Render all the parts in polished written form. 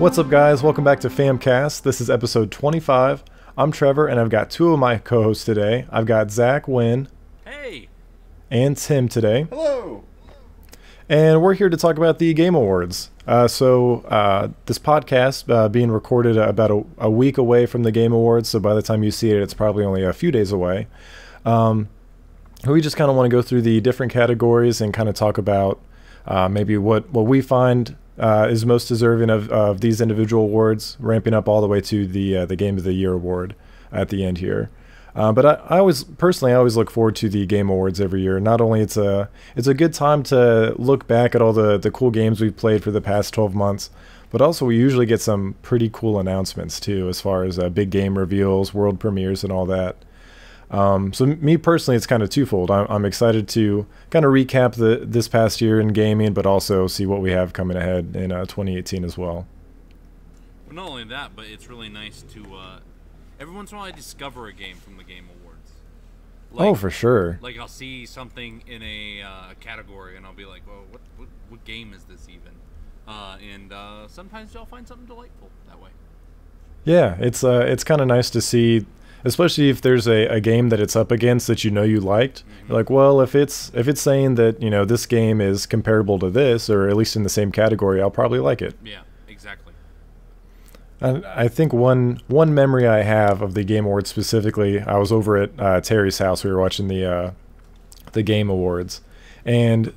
What's up, guys? Welcome back to FAMcast. This is episode 25. I'm Trevor, and I've got two of my co-hosts today. I've got Zach, Wynn, hey, and Tim today. Hello. And we're here to talk about the Game Awards. This podcast being recorded about a week away from the Game Awards, so by the time you see it, it's probably only a few days away. We just kind of want to go through the different categories and kind of talk about maybe what we find is most deserving of these individual awards, ramping up all the way to the Game of the Year award at the end here. But I always look forward to the Game Awards every year. Not only it's a good time to look back at all the cool games we've played for the past 12 months, but also we usually get some pretty cool announcements too, as far as big game reveals, world premieres, and all that. So me personally, it's kind of twofold. I'm excited to kind of recap this past year in gaming, but also see what we have coming ahead in 2018 as well. Well, not only that, but it's really nice to every once in a while I discover a game from the Game Awards. Oh, for sure. Like I'll see something in a category, and I'll be like, "Well, what game is this even?" And sometimes you'll find something delightful that way. Yeah, it's kind of nice to see. Especially if there's a game that it's up against that you liked. Mm-hmm. You're like, well, if it's saying that this game is comparable to this, or at least in the same category, I'll probably like it. Yeah, exactly. I think one memory I have of the Game Awards specifically, I was over at Terry's house. We were watching the Game Awards, and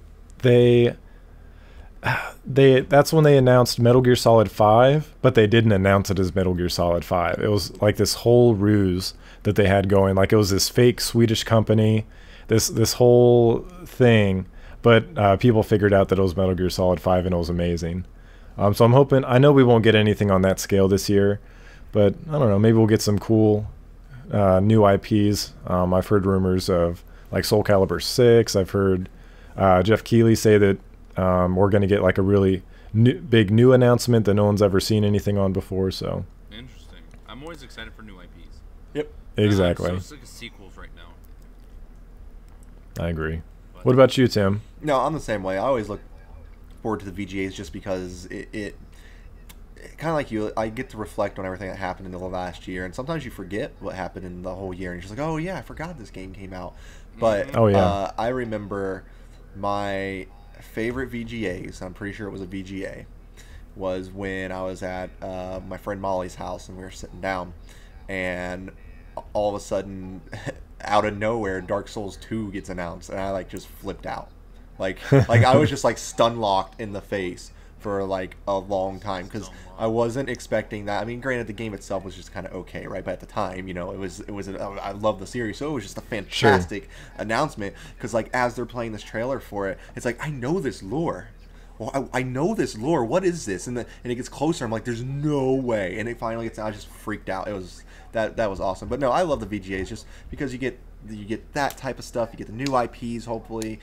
that's when they announced Metal Gear Solid 5, but they didn't announce it as Metal Gear Solid 5. It was like this whole ruse that they had going. Like it was this fake Swedish company, this whole thing, but people figured out that it was Metal Gear Solid 5, and it was amazing. So I'm hoping, I know we won't get anything on that scale this year, but I don't know, maybe we'll get some cool new IPs. I've heard rumors of like Soul Calibur 6. I've heard Jeff Keighley say that we're going to get like a really big new announcement that no one's ever seen anything on before. So Interesting. I'm always excited for new IPs. Yep. Exactly. I'm so sick of sequels right now. I agree. What about you, Tim? No, I'm the same way. I always look forward to the VGAs just because it kind of like you, I get to reflect on everything that happened in the last year, and sometimes you forget what happened in the whole year, and you're just like, oh yeah, I forgot this game came out. But Oh, yeah. I remember my favorite VGAs, I'm pretty sure it was a VGA, was when I was at my friend Molly's house, and we were sitting down, and all of a sudden out of nowhere Dark Souls 2 gets announced, and I like just flipped out, like I was just like stun locked in the face for like a long time, because I wasn't expecting that. I mean, granted, the game itself was just kind of okay, right? But at the time, it was I love the series, so it was just a fantastic announcement. Because like as they're playing this trailer for it, it's like, I know this lore. Well, I know this lore. What is this? And it gets closer. I'm like, there's no way. And it finally gets. I just freaked out. It was that was awesome. But no, I love the VGAs just because you get that type of stuff. You get the new IPs, hopefully.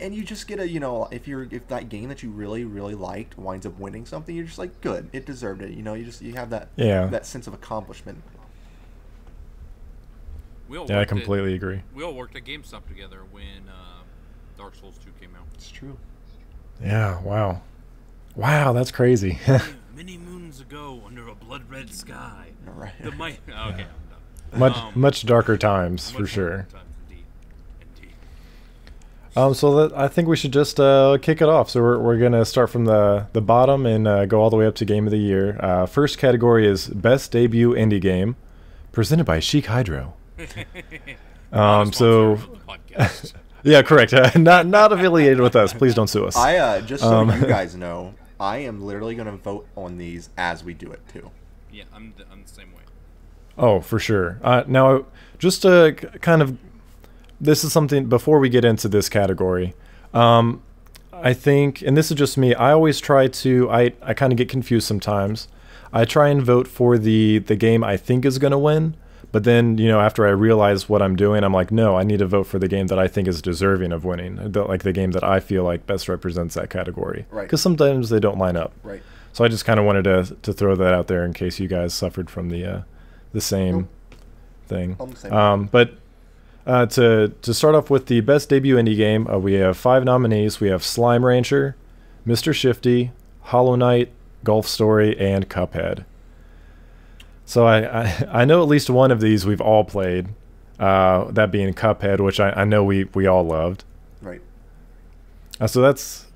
And you just get if that game that you really liked winds up winning something, you're just like, good, it deserved it. You have that that sense of accomplishment. I completely agree. We all worked at GameStop together when Dark Souls 2 came out. It's true. Yeah. Wow, that's crazy. Many moons ago, under a blood-red sky. All right. Okay, I'm done. Much darker times for sure. Indeed. So I think we should just kick it off. So we're gonna start from the bottom and go all the way up to Game of the Year. First category is Best Debut Indie Game, presented by Chic Hydro. Yeah, correct. Not affiliated with us. Please don't sue us. I just so you guys know, I am literally gonna vote on these as we do it too. Yeah, I'm the same way. Oh, for sure. Now, just to kind of. This is something, before we get into this category, I think, and this is just me, I always try to, I kind of get confused sometimes. I try and vote for the game I think is going to win, but then, after I realize what I'm doing, I'm like, no, I need to vote for the game that I think is deserving of winning, like the game that I feel like best represents that category. Right. Because sometimes they don't line up. Right. So I just kind of wanted to throw that out there in case you guys suffered from the same thing. But to start off with the best debut indie game, we have 5 nominees. We have Slime Rancher, Mr. Shifty, Hollow Knight, Golf Story, and Cuphead. So I know at least one of these we've all played, that being Cuphead, which I know we all loved. Right. So that's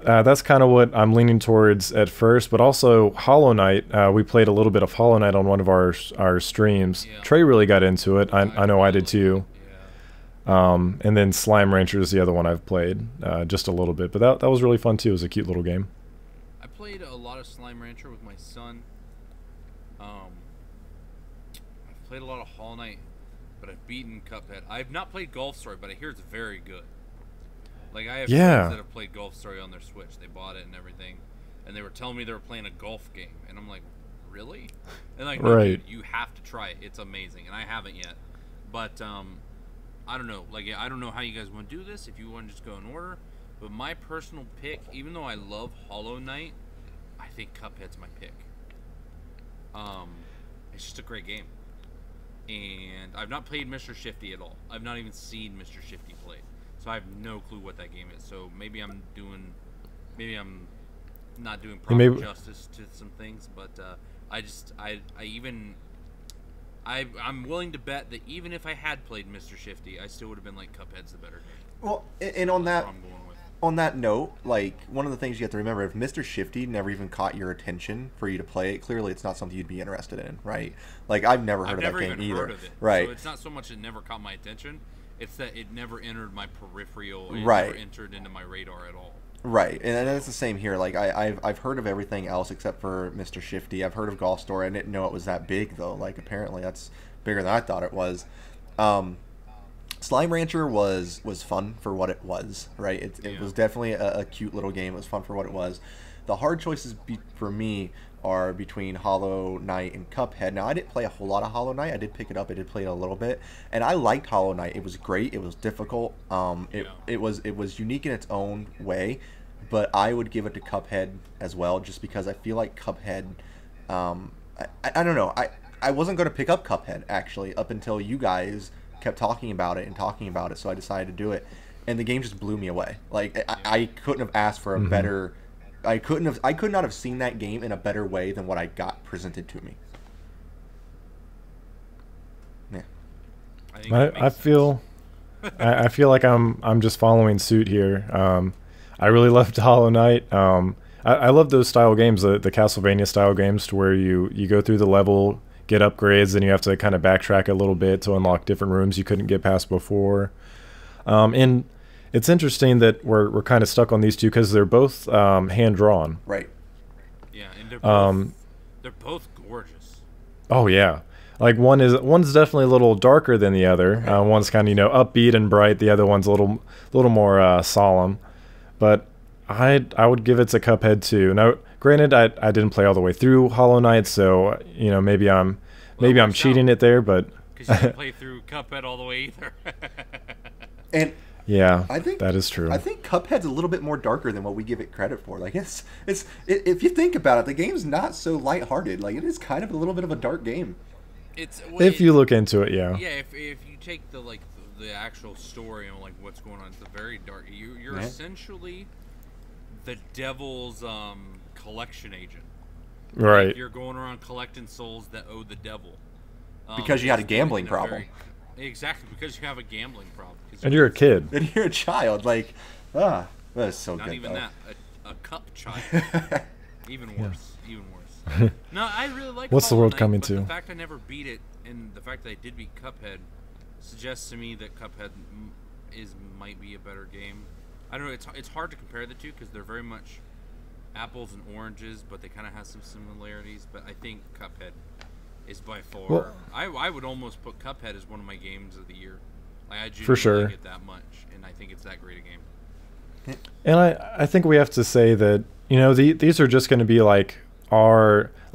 kind of what I'm leaning towards at first, but also Hollow Knight. We played a little bit of Hollow Knight on one of our streams. Yeah. Trey really got into it. I know I did too. Yeah. And then Slime Rancher is the other one I've played just a little bit, but that was really fun too. It was a cute little game. I played a lot of Slime Rancher with my son. I've played a lot of Hollow Knight, but I've beaten Cuphead. I've not played Golf Story, but I hear it's very good. Like, I have friends that have played Golf Story on their Switch. They bought it and everything, and they were telling me they were playing a golf game, and I'm like, really? And like, no, dude, you have to try it. It's amazing, and I haven't yet. But I don't know. Like, I don't know how you guys want to do this. If you want to just go in order, but my personal pick, even though I love Hollow Knight, I think Cuphead's my pick. It's just a great game, and I've not played Mr. Shifty at all. I've not even seen Mr. Shifty play. So I have no clue what that game is. So maybe I'm not doing proper justice to some things. But I'm willing to bet that even if I had played Mr. Shifty, I still would have been like, Cuphead's the better game. Well, and on that note, like, one of the things you have to remember, if Mr. Shifty never even caught your attention for you to play it, clearly it's not something you'd be interested in, right? Like, I've never heard of that game either. Heard of it. Right. So it's not so much it never caught my attention. It's that it never entered my peripheral. It right. never entered into my radar at all. Right, and it's the same here. Like, I've heard of everything else except for Mr. Shifty. I've heard of Golf Story. I didn't know it was that big, though. Like, apparently that's bigger than I thought it was. Slime Rancher was fun for what it was, right? It was definitely a cute little game. It was fun for what it was. The hard choices for me are between Hollow Knight and Cuphead. Now, I didn't play a whole lot of Hollow Knight. I did pick it up. I did play it a little bit, and I liked Hollow Knight. It was great. It was difficult. It was unique in its own way, but I would give it to Cuphead as well, just because I feel like Cuphead. I don't know. I wasn't going to pick up Cuphead actually up until you guys kept talking about it, so I decided to do it, and the game just blew me away. Like, I couldn't have asked for a better. I could not have seen that game in a better way than what I got presented to me. Yeah. I feel like I'm just following suit here. I really loved Hollow Knight. I love those style games, the Castlevania style games, to where you go through the level, get upgrades, and you have to kind of backtrack a little bit to unlock different rooms you couldn't get past before. And it's interesting that we're kind of stuck on these two because they're both hand drawn. Right. Yeah, and they're both gorgeous. Oh yeah, like one's definitely a little darker than the other. One's kind of upbeat and bright. The other one's a little more solemn. But I would give it to Cuphead too. Now, granted, I didn't play all the way through Hollow Knight, so maybe I'm cheating it there, but because you didn't play through Cuphead all the way either. And yeah, I think that is true. I think Cuphead's a little bit more darker than what we give it credit for. Like, it's if you think about it, the game's not so lighthearted. Like, it is kind of a little bit of a dark game. If you look into it, yeah. Yeah, if you take the actual story and like what's going on, it's a very dark. You're essentially the devil's collection agent. Right. Like, you're going around collecting souls that owe the devil. Because you had a gambling problem. Exactly, because you have a gambling problem. And you're a kid. And you're a child. Like, that's so not good. Not even though. that. A cup child. Even worse. Yeah. Even worse. No, I really like What's the Hollow world Knight, coming but to? The fact I never beat it, and the fact that I did beat Cuphead, suggests to me that Cuphead might be a better game. I don't know. It's hard to compare the two because they're very much apples and oranges, but they kind of have some similarities. But I think Cuphead is by far. Well, I would almost put Cuphead as one of my games of the year. Like, I genuinely like it that much, and I think it's that great a game. And I think we have to say that these are just going to be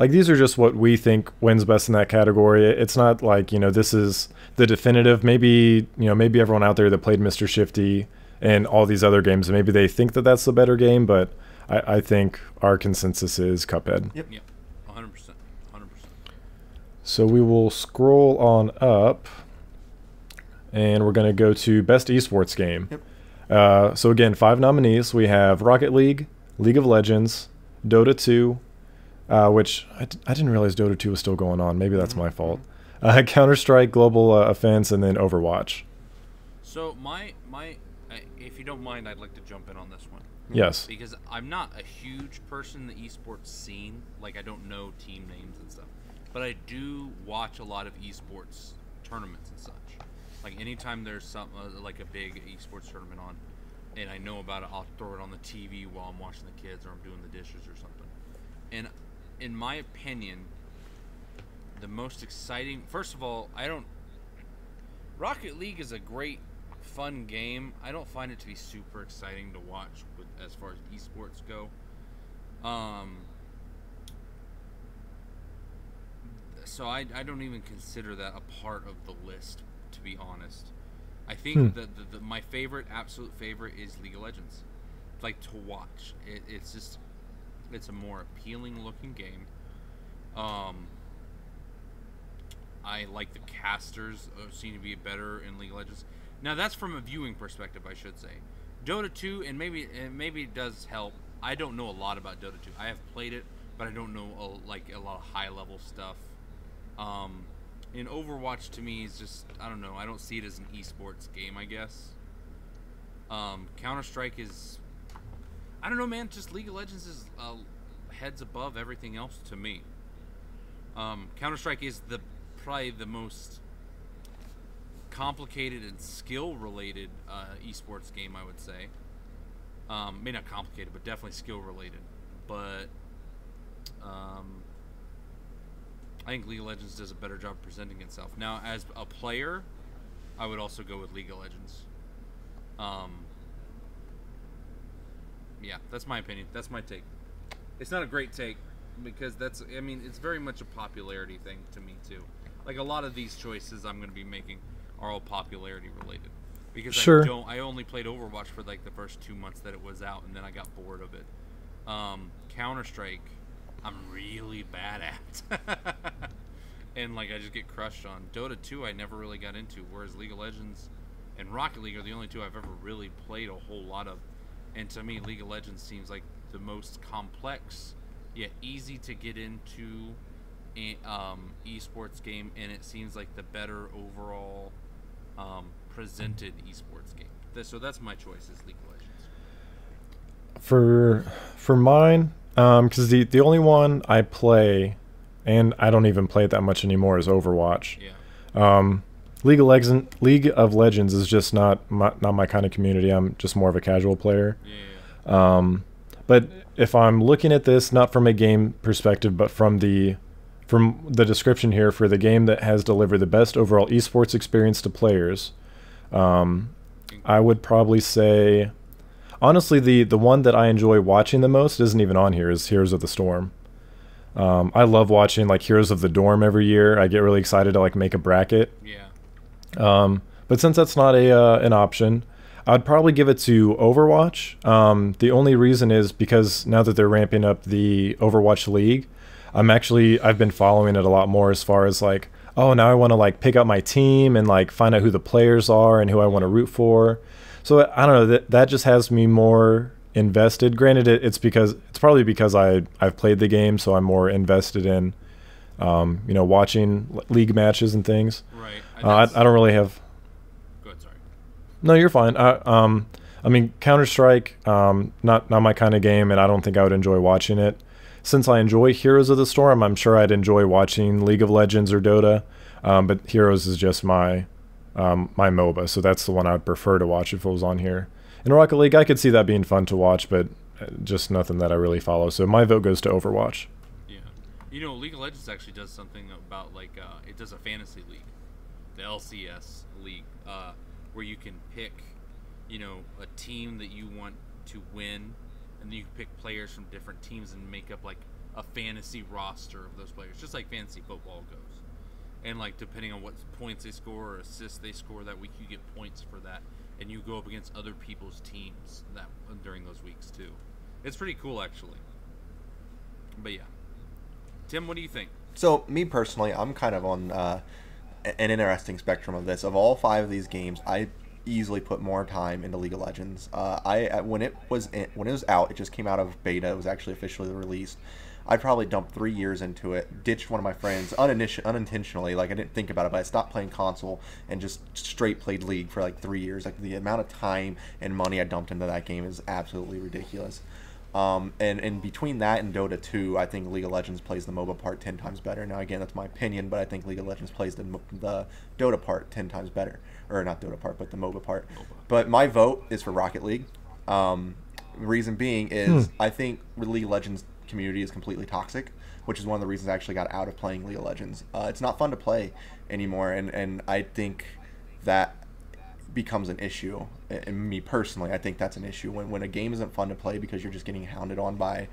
these are just what we think wins best in that category. It's not like this is the definitive. Maybe maybe everyone out there that played Mr. Shifty and all these other games, maybe they think that that's the better game, but I think our consensus is Cuphead. Yep. 100%. So we will scroll on up, and we're going to go to Best Esports Game. Yep. So again, 5 nominees. We have Rocket League, League of Legends, Dota 2, which I didn't realize Dota 2 was still going on. Maybe that's my fault. Counter-Strike, Global Offense, and then Overwatch. So if you don't mind, I'd like to jump in on this one. Yes. Because I'm not a huge person in the esports scene. Like, I don't know team names and stuff. But I do watch a lot of esports tournaments and such. Like, anytime there's some like a big esports tournament on, and I know about it, I'll throw it on the TV while I'm watching the kids or I'm doing the dishes or something. And in my opinion, the most exciting... First of all, Rocket League is a great, fun game. I don't find it to be super exciting to watch as far as esports go. So I don't even consider that a part of the list, to be honest. I think my absolute favorite is League of Legends. Like, to watch. It's a more appealing looking game. I like the casters seem to be better in League of Legends. Now, that's from a viewing perspective, I should say. Dota 2, and maybe it does help. I don't know a lot about Dota 2. I have played it, but I don't know a lot of high level stuff. In Overwatch, to me, is just, I don't know, I don't see it as an esports game, I guess. Counter-Strike is, I don't know, man, just League of Legends is heads above everything else to me. Counter-Strike is probably the most complicated and skill-related esports game, I would say. Maybe not complicated, but definitely skill-related. But I think League of Legends does a better job presenting itself. Now, as a player, I would also go with League of Legends. Yeah, that's my opinion. That's my take. It's not a great take, because it's very much a popularity thing to me, too. Like, a lot of these choices I'm going to be making are all popularity related. Because I only played Overwatch for, like, the first 2 months that it was out, and then I got bored of it. Counter-Strike, I'm really bad at. And, like, I just get crushed on. Dota 2 I never really got into, whereas League of Legends and Rocket League are the only two I've ever really played a whole lot of. And to me, League of Legends seems like the most complex, yet easy to get into esports game, and it seems like the better overall presented esports game. So that's my choice, is League of Legends. For mine, because the only one I play, and I don't even play it that much anymore, is Overwatch. Yeah. League of Legends is just not my kind of community. I'm just more of a casual player. Yeah. But if I'm looking at this not from a game perspective, but from the description here, for the game that has delivered the best overall esports experience to players, I would probably say, honestly, the one that I enjoy watching the most isn't even on here, is Heroes of the Storm. I love watching, like, Heroes of the Dorm every year. I get really excited to, like, make a bracket. Yeah. But since that's not an option, I'd probably give it to Overwatch. The only reason is because now that they're ramping up the Overwatch League, I've been following it a lot more, as far as, like, oh, now I want to, like, pick up my team and, like, find out who the players are and who I want to root for. So I don't know, that just has me more invested. Granted, it's probably because I've played the game, so I'm more invested in watching league matches and things. Right. I don't really have. Go ahead, sorry. No, you're fine. I mean, Counter-Strike, not my kind of game, and I don't think I would enjoy watching it. Since I enjoy Heroes of the Storm, I'm sure I'd enjoy watching League of Legends or Dota. But Heroes is just my MOBA, so that's the one I'd prefer to watch if it was on here. In Rocket League, I could see that being fun to watch, but just nothing that I really follow. So my vote goes to Overwatch. Yeah. League of Legends actually does something about, like, it does a fantasy league, the LCS league, where you can pick, a team that you want to win, and then you can pick players from different teams and make up, like, a fantasy roster of those players, just like fantasy football goes. And, like, depending on what points they score or assists they score that week, you get points for that, and you go up against other people's teams during those weeks too. It's pretty cool, actually. But yeah, Tim, what do you think? So, me personally, I'm kind of on an interesting spectrum of this. Of all 5 of these games, I easily put more time into League of Legends. When it was out, it just came out of beta. It was actually officially released. I probably dumped 3 years into it, ditched one of my friends unintentionally. Like, I didn't think about it, but I stopped playing console and just straight played League for like 3 years. Like, the amount of time and money I dumped into that game is absolutely ridiculous. And between that and Dota 2, I think League of Legends plays the MOBA part 10 times better. Now, again, that's my opinion, but I think League of Legends plays the Dota part 10 times better. Or not Dota part, but the MOBA part. But my vote is for Rocket League. Reason being is I think the League of Legends community is completely toxic, which is one of the reasons I actually got out of playing League of Legends. It's not fun to play anymore, and I think that becomes an issue. And me personally, I think that's an issue when a game isn't fun to play because you're just getting hounded on by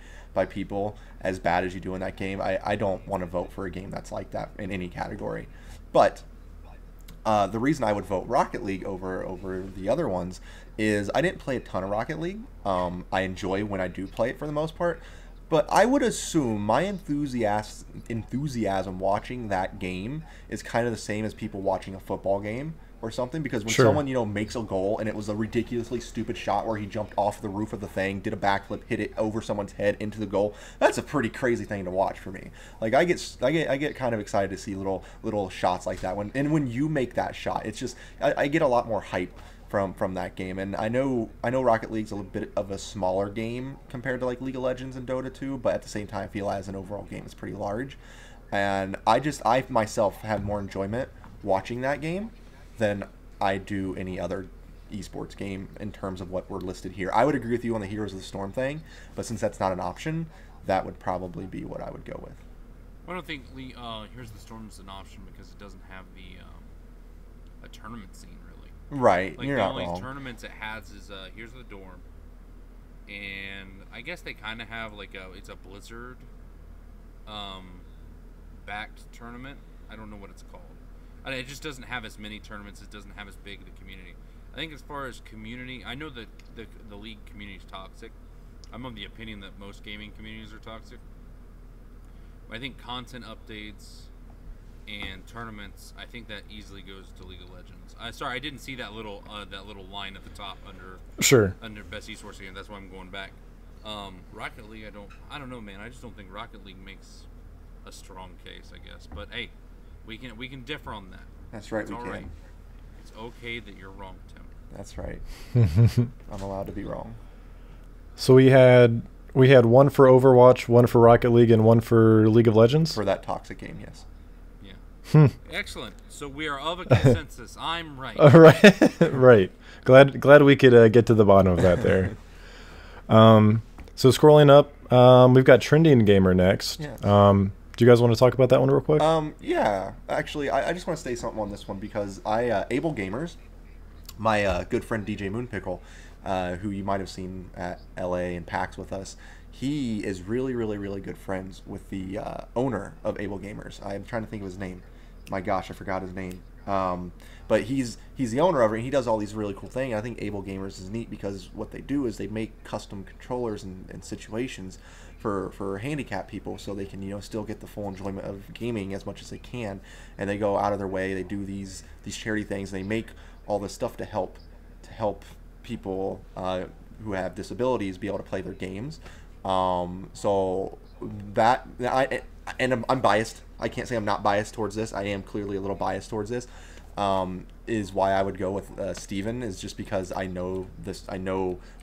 people as bad as you do in that game. I don't want to vote for a game that's like that in any category. But the reason I would vote Rocket League over the other ones is I didn't play a ton of Rocket League. I enjoy when I do play it for the most part. But I would assume my enthusiasm watching that game is kind of the same as people watching a football game or something, because when someone, makes a goal and it was a ridiculously stupid shot where he jumped off the roof of the thing, did a backflip, hit it over someone's head into the goal, that's a pretty crazy thing to watch for me. Like, I get kind of excited to see little shots like that when you make that shot. It's just I get a lot more hype from that game. And I know Rocket League's a little bit of a smaller game compared to like League of Legends and Dota 2, but at the same time I feel as an overall game it's pretty large. And I myself have more enjoyment watching that game than I do any other esports game in terms of what we're listed here. I would agree with you on the Heroes of the Storm thing, but since that's not an option, that would probably be what I would go with. I don't think Heroes of the Storm is an option because it doesn't have a tournament scene, really. Right, like, you're not wrong. The only tournaments it has is Heroes of the Dorm, and I guess they kind of have like it's a Blizzard backed tournament. I don't know what it's called. It just doesn't have as many tournaments. It doesn't have as big of the community. I think as far as community, I know that the league community is toxic. I'm of the opinion that most gaming communities are toxic. But I think content updates and tournaments, I think that easily goes to League of Legends. Sorry, I didn't see that little line at the top under best esports game. That's why I'm going back. Rocket League, I don't know, man. I just don't think Rocket League makes a strong case, I guess. But hey, we can differ on that. That's right, we can. Right. It's okay that you're wrong, Tim. That's right. I'm allowed to be wrong. So we had one for Overwatch, one for Rocket League, and one for League of Legends? For that toxic game, yes. Yeah. Excellent. So we are of a consensus. I'm right. Right. Glad we could get to the bottom of that there. So scrolling up, we've got Trending Gamer next. Yes. Do you guys want to talk about that one real quick? Yeah. Actually, I just want to say something on this one because Able Gamers, my good friend DJ Moonpickle, who you might have seen at LA and PAX with us, he is really, really, really good friends with the owner of Able Gamers. I'm trying to think of his name. My gosh, I forgot his name. But he's the owner of it, and he does all these really cool things. I think Able Gamers is neat because what they do is they make custom controllers and situations for handicapped people, so they can still get the full enjoyment of gaming as much as they can. And they go out of their way. They do these charity things. They make all this stuff to help people who have disabilities be able to play their games. So that I'm biased. I can't say I'm not biased towards this. I am clearly a little biased towards this. Is why I would go with Steven, is just because I know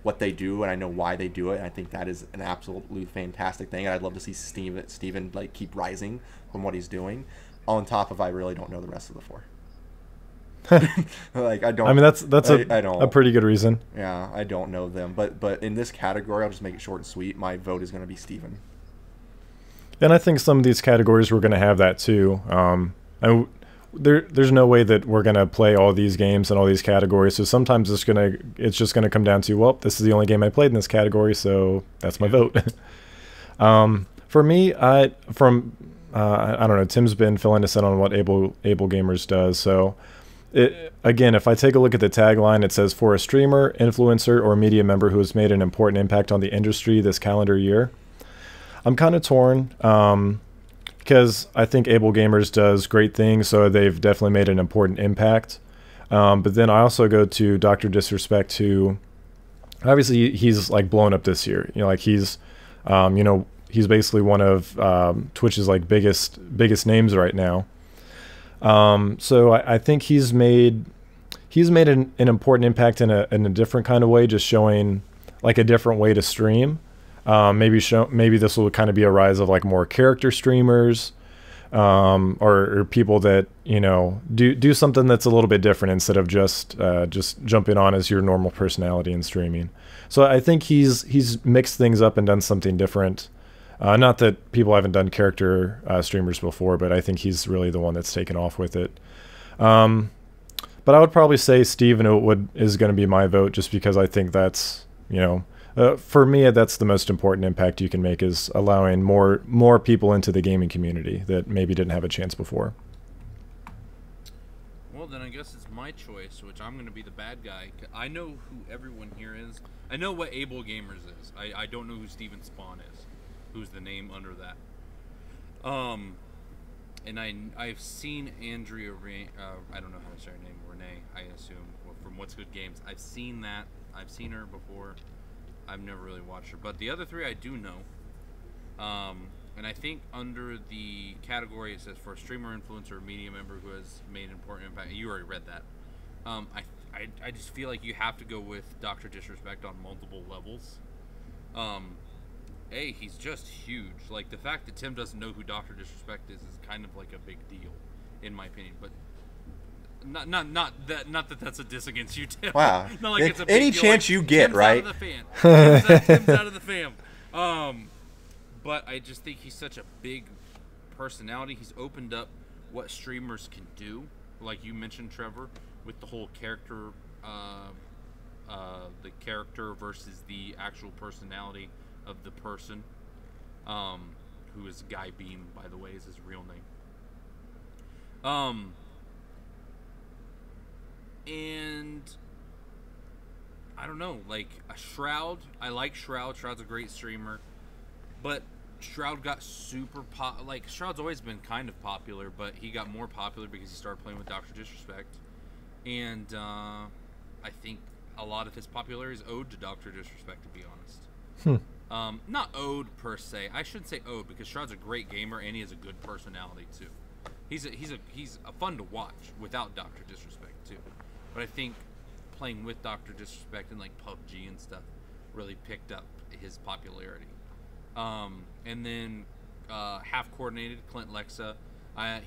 what they do and I know why they do it. And I think that is an absolutely fantastic thing, and I'd love to see Steven like keep rising from what he's doing. On top of, I really don't know the rest of the four. Like, I don't. I mean, that's a pretty good reason. Yeah, I don't know them, but in this category, I'll just make it short and sweet. My vote is going to be Steven. And I think some of these categories we're going to have that too. There's no way that we're going to play all these games and all these categories. So sometimes it's just gonna come down to, well, this is the only game I played in this category, so that's my vote. For me, I don't know. Tim's been filling us in on what Able Gamers does. So again, if I take a look at the tagline, it says, for a streamer, influencer, or media member who has made an important impact on the industry this calendar year. I'm kind of torn. Because I think Able Gamers does great things, so they've definitely made an important impact. But then I also go to Dr. Disrespect, who obviously he's like blown up this year. Like he's, he's basically one of Twitch's like biggest names right now. So I think he's made an important impact in a different kind of way, just showing like a different way to stream. Maybe this will kind of be a rise of like more character streamers, or people that, you know, do something that's a little bit different instead of just jumping on as your normal personality and streaming. So I think he's mixed things up and done something different. Not that people haven't done character streamers before, but I think he's really the one that's taken off with it. But I would probably say Steven is going to be my vote, just because I think that's, you know, for me, that's the most important impact you can make, is allowing more people into the gaming community that maybe didn't have a chance before. Well, then I guess it's my choice, which I'm going to be the bad guy. I know who everyone here is. I know what Able Gamers is. I don't know who Steven Spawn is, who's the name under that. And I've seen Andrea, I don't know how to say her name, Renee, I assume, from What's Good Games. I've seen that. I've seen her before. I've never really watched her. But the other three I do know. And I think under the category it says for a streamer, influencer, or media member who has made an important impact. You already read that. I just feel like you have to go with Dr. Disrespect on multiple levels. He's just huge. Like, the fact that Tim doesn't know who Dr. Disrespect is kind of like a big deal, in my opinion. But not that that's a diss against you, Tim. Wow. Not like it's a big any deal. chance Like, you get, Tim's right? Out of the fan. Tim's out of the fam. But I just think he's such a big personality. He's opened up what streamers can do, like you mentioned, Trevor, with the whole character, the character versus the actual personality of the person, who is Guy Beam, by the way, is his real name. And I don't know, like a Shroud. I like Shroud. Shroud's a great streamer, but Shroud got super like Shroud's always been kind of popular, but he got more popular because he started playing with Dr. Disrespect, and I think a lot of his popularity is owed to Dr. Disrespect, to be honest. Not owed per se. I shouldn't say owed, because Shroud's a great gamer and he has a good personality too. He's a fun to watch without Dr. Disrespect too. But I think playing with Dr. Disrespect and like PUBG and stuff really picked up his popularity. And then half coordinated Clint Lexa.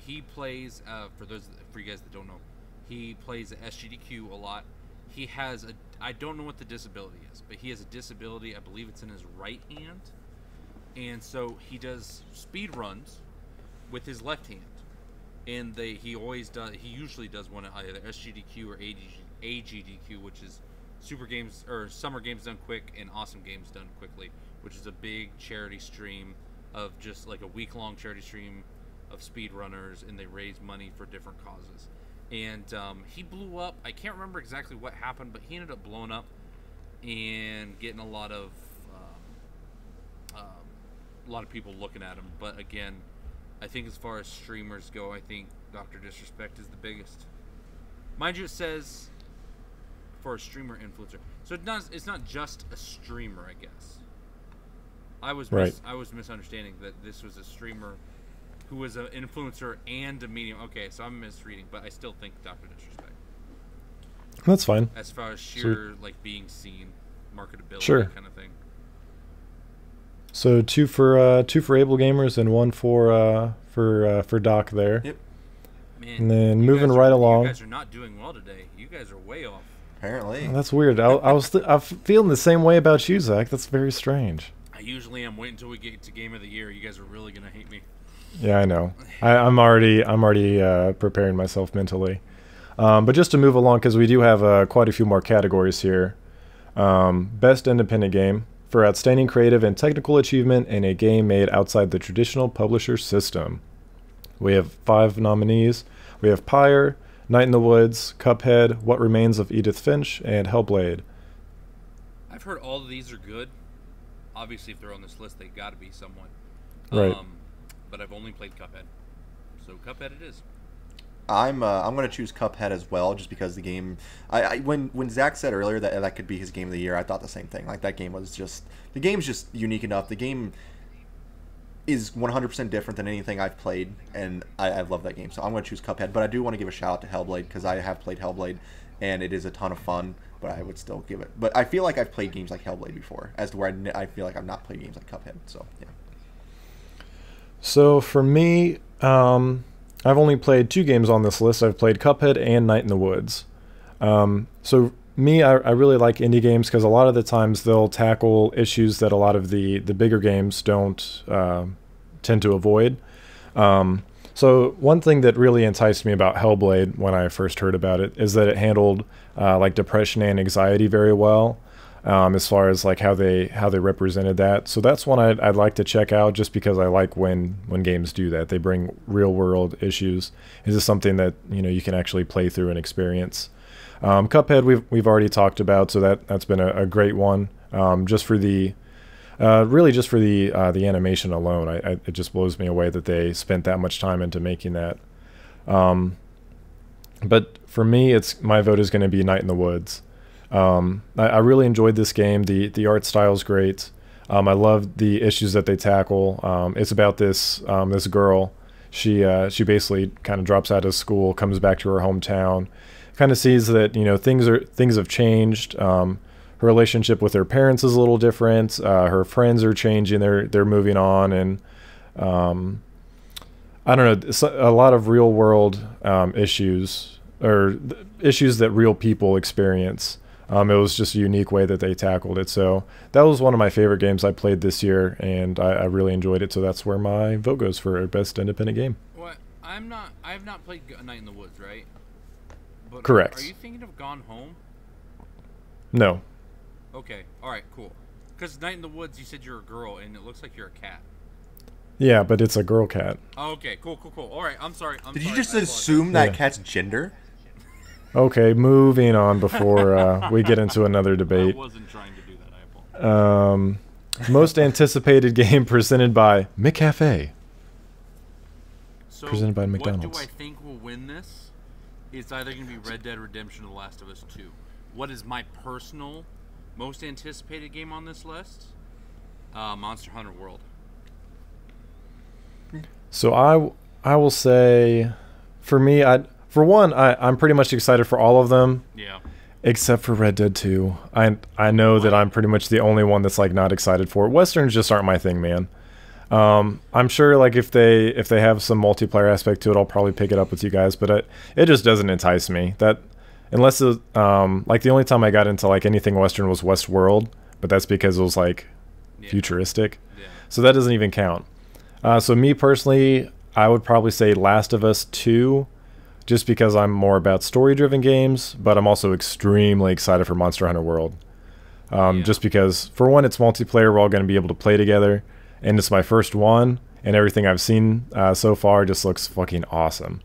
He plays for you guys that don't know, he plays at SGDQ a lot. He has I don't know what the disability is, but he has a disability. I believe it's in his right hand, and so he does speed runs with his left hand. And he usually does one at either SGDQ or AGDQ, which is Super Games or Summer Games Done Quick and Awesome Games Done Quickly, which is a big charity stream of just like a week-long charity stream of speedrunners, and they raise money for different causes. And he blew up. I can't remember exactly what happened, but he ended up blowing up and getting a lot of people looking at him. But again, I think as far as streamers go, I think Dr. Disrespect is the biggest. Mind you, it says for a streamer influencer, so it's not just a streamer, I guess. I was misunderstanding that this was a streamer who was an influencer and a medium. Okay, so I'm misreading, but I still think Dr. Disrespect. That's fine. As far as sheer like being seen, marketability, sure, kind of thing. So two for Able Gamers and one for Doc there. Yep. Man, and then moving right along. You guys are not doing well today. You guys are way off. Apparently. Oh, that's weird. I'm feeling the same way about you, Zach. That's very strange. I usually am. Wait until we get to Game of the Year. You guys are really gonna hate me. Yeah, I know. I'm already preparing myself mentally. But just to move along, because we do have quite a few more categories here. Best Independent Game for outstanding creative and technical achievement in a game made outside the traditional publisher system. We have 5 nominees. We have Pyre, Night in the Woods, Cuphead, What Remains of Edith Finch, and Hellblade. I've heard all of these are good. Obviously, if they're on this list, they got to be somewhat. Right. But I've only played Cuphead, so Cuphead it is. I'm going to choose Cuphead as well, just because the game. When Zach said earlier that could be his game of the year, I thought the same thing. Like, that game was just, the game's just unique enough. The game, is 100% different than anything I've played, and I love that game. So I'm going to choose Cuphead, but I do want to give a shout out to Hellblade because I have played Hellblade, and it is a ton of fun. But I would still give it. But I feel like I've played games like Hellblade before, as to where I feel like I've not played games like Cuphead. So yeah. So for me, I've only played 2 games on this list. I've played Cuphead and Night in the Woods. So me, I really like indie games because a lot of the times they'll tackle issues that a lot of the bigger games don't tend to avoid. So one thing that really enticed me about Hellblade when I first heard about it is that it handled like depression and anxiety very well, as far as like how they represented that. So that's one I'd like to check out just because I like when games do that. They bring real world issues. Is this something that you can actually play through and experience? Cuphead we've already talked about, so that's been a great one. Just for the the animation alone, it just blows me away that they spent that much time into making that. But for me, my vote is going to be Night in the Woods. I really enjoyed this game. The art style is great. I love the issues that they tackle. It's about this girl. She basically kind of drops out of school, comes back to her hometown, kind of sees that things have changed. Her relationship with her parents is a little different. Her friends are changing. They're moving on, and I don't know. It's a lot of real world issues or issues that real people experience. It was just a unique way that they tackled it. So that was one of my favorite games I played this year, and I really enjoyed it. So that's where my vote goes for best independent game. What? I've not played Night in the Woods, right? But correct. Are you thinking of Gone Home? No. Okay. All right. Cool. Because Night in the Woods, you said you're a girl, and it looks like you're a cat. Yeah, but it's a girl cat. Oh, okay. Cool. All right. I'm sorry. Did you just assume that cat's gender? Okay, moving on before we get into another debate. I wasn't trying to do that. I apologize. Most anticipated game presented by McCafe. So presented by McDonald's. What do I think will win this? It's either going to be Red Dead Redemption or The Last of Us 2. What is my personal most anticipated game on this list? Monster Hunter World. So I will say, for me, I'm pretty much excited for all of them. Yeah. Except for Red Dead 2. I know that I'm pretty much the only one that's like not excited for it. Westerns just aren't my thing, man. I'm sure like if they have some multiplayer aspect to it, I'll probably pick it up with you guys, but it just doesn't entice me. That unless it, like the only time I got into like anything Western was Westworld, but that's because it was like futuristic. Yeah. So that doesn't even count. So me personally, I would probably say Last of Us 2, just because I'm more about story-driven games, but I'm also extremely excited for Monster Hunter World. Just because, for one, it's multiplayer, we're all going to be able to play together, and it's my first one, and everything I've seen so far just looks fucking awesome.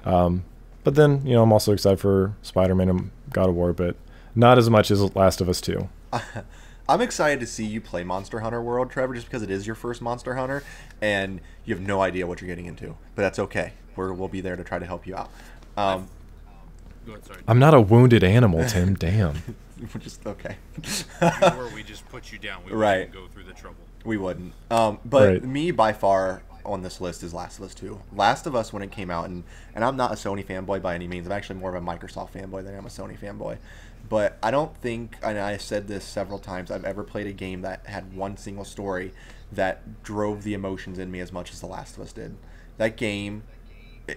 But then, I'm also excited for Spider-Man and God of War, but not as much as Last of Us 2. I'm excited to see you play Monster Hunter World, Trevor, just because it is your first Monster Hunter, and you have no idea what you're getting into. But that's okay. We'll be there to try to help you out. Go ahead, sorry. I'm not a wounded animal, Tim. Damn. We're just okay. We just put you down. We wouldn't go through the trouble. We wouldn't. But me, by far, on this list is Last of Us 2. Last of Us, when it came out, and I'm not a Sony fanboy by any means. I'm actually more of a Microsoft fanboy than I'm a Sony fanboy. But I don't think, and I said this several times, I've ever played a game that had one single story that drove the emotions in me as much as The Last of Us did. That game,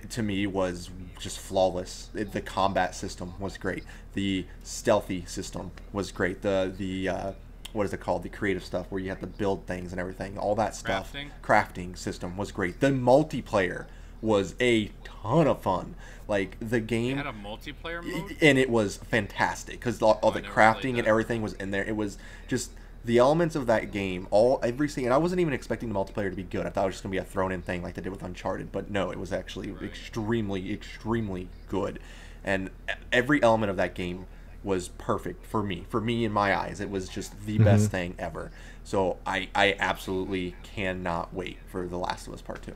to me, was just flawless. The combat system was great. The stealthy system was great. The what is it called? The creative stuff where you have to build things and everything. All that stuff. Crafting system was great. The multiplayer was a ton of fun. Like, the game... It had a multiplayer mode? And it was fantastic, because all the crafting and everything was in there. It was just... The elements of that game, everything... And I wasn't even expecting the multiplayer to be good. I thought it was just going to be a thrown-in thing like they did with Uncharted. But no, it was actually extremely, extremely good. And every element of that game was perfect for me. For me, in my eyes, it was just the best thing ever. So I absolutely cannot wait for The Last of Us Part 2.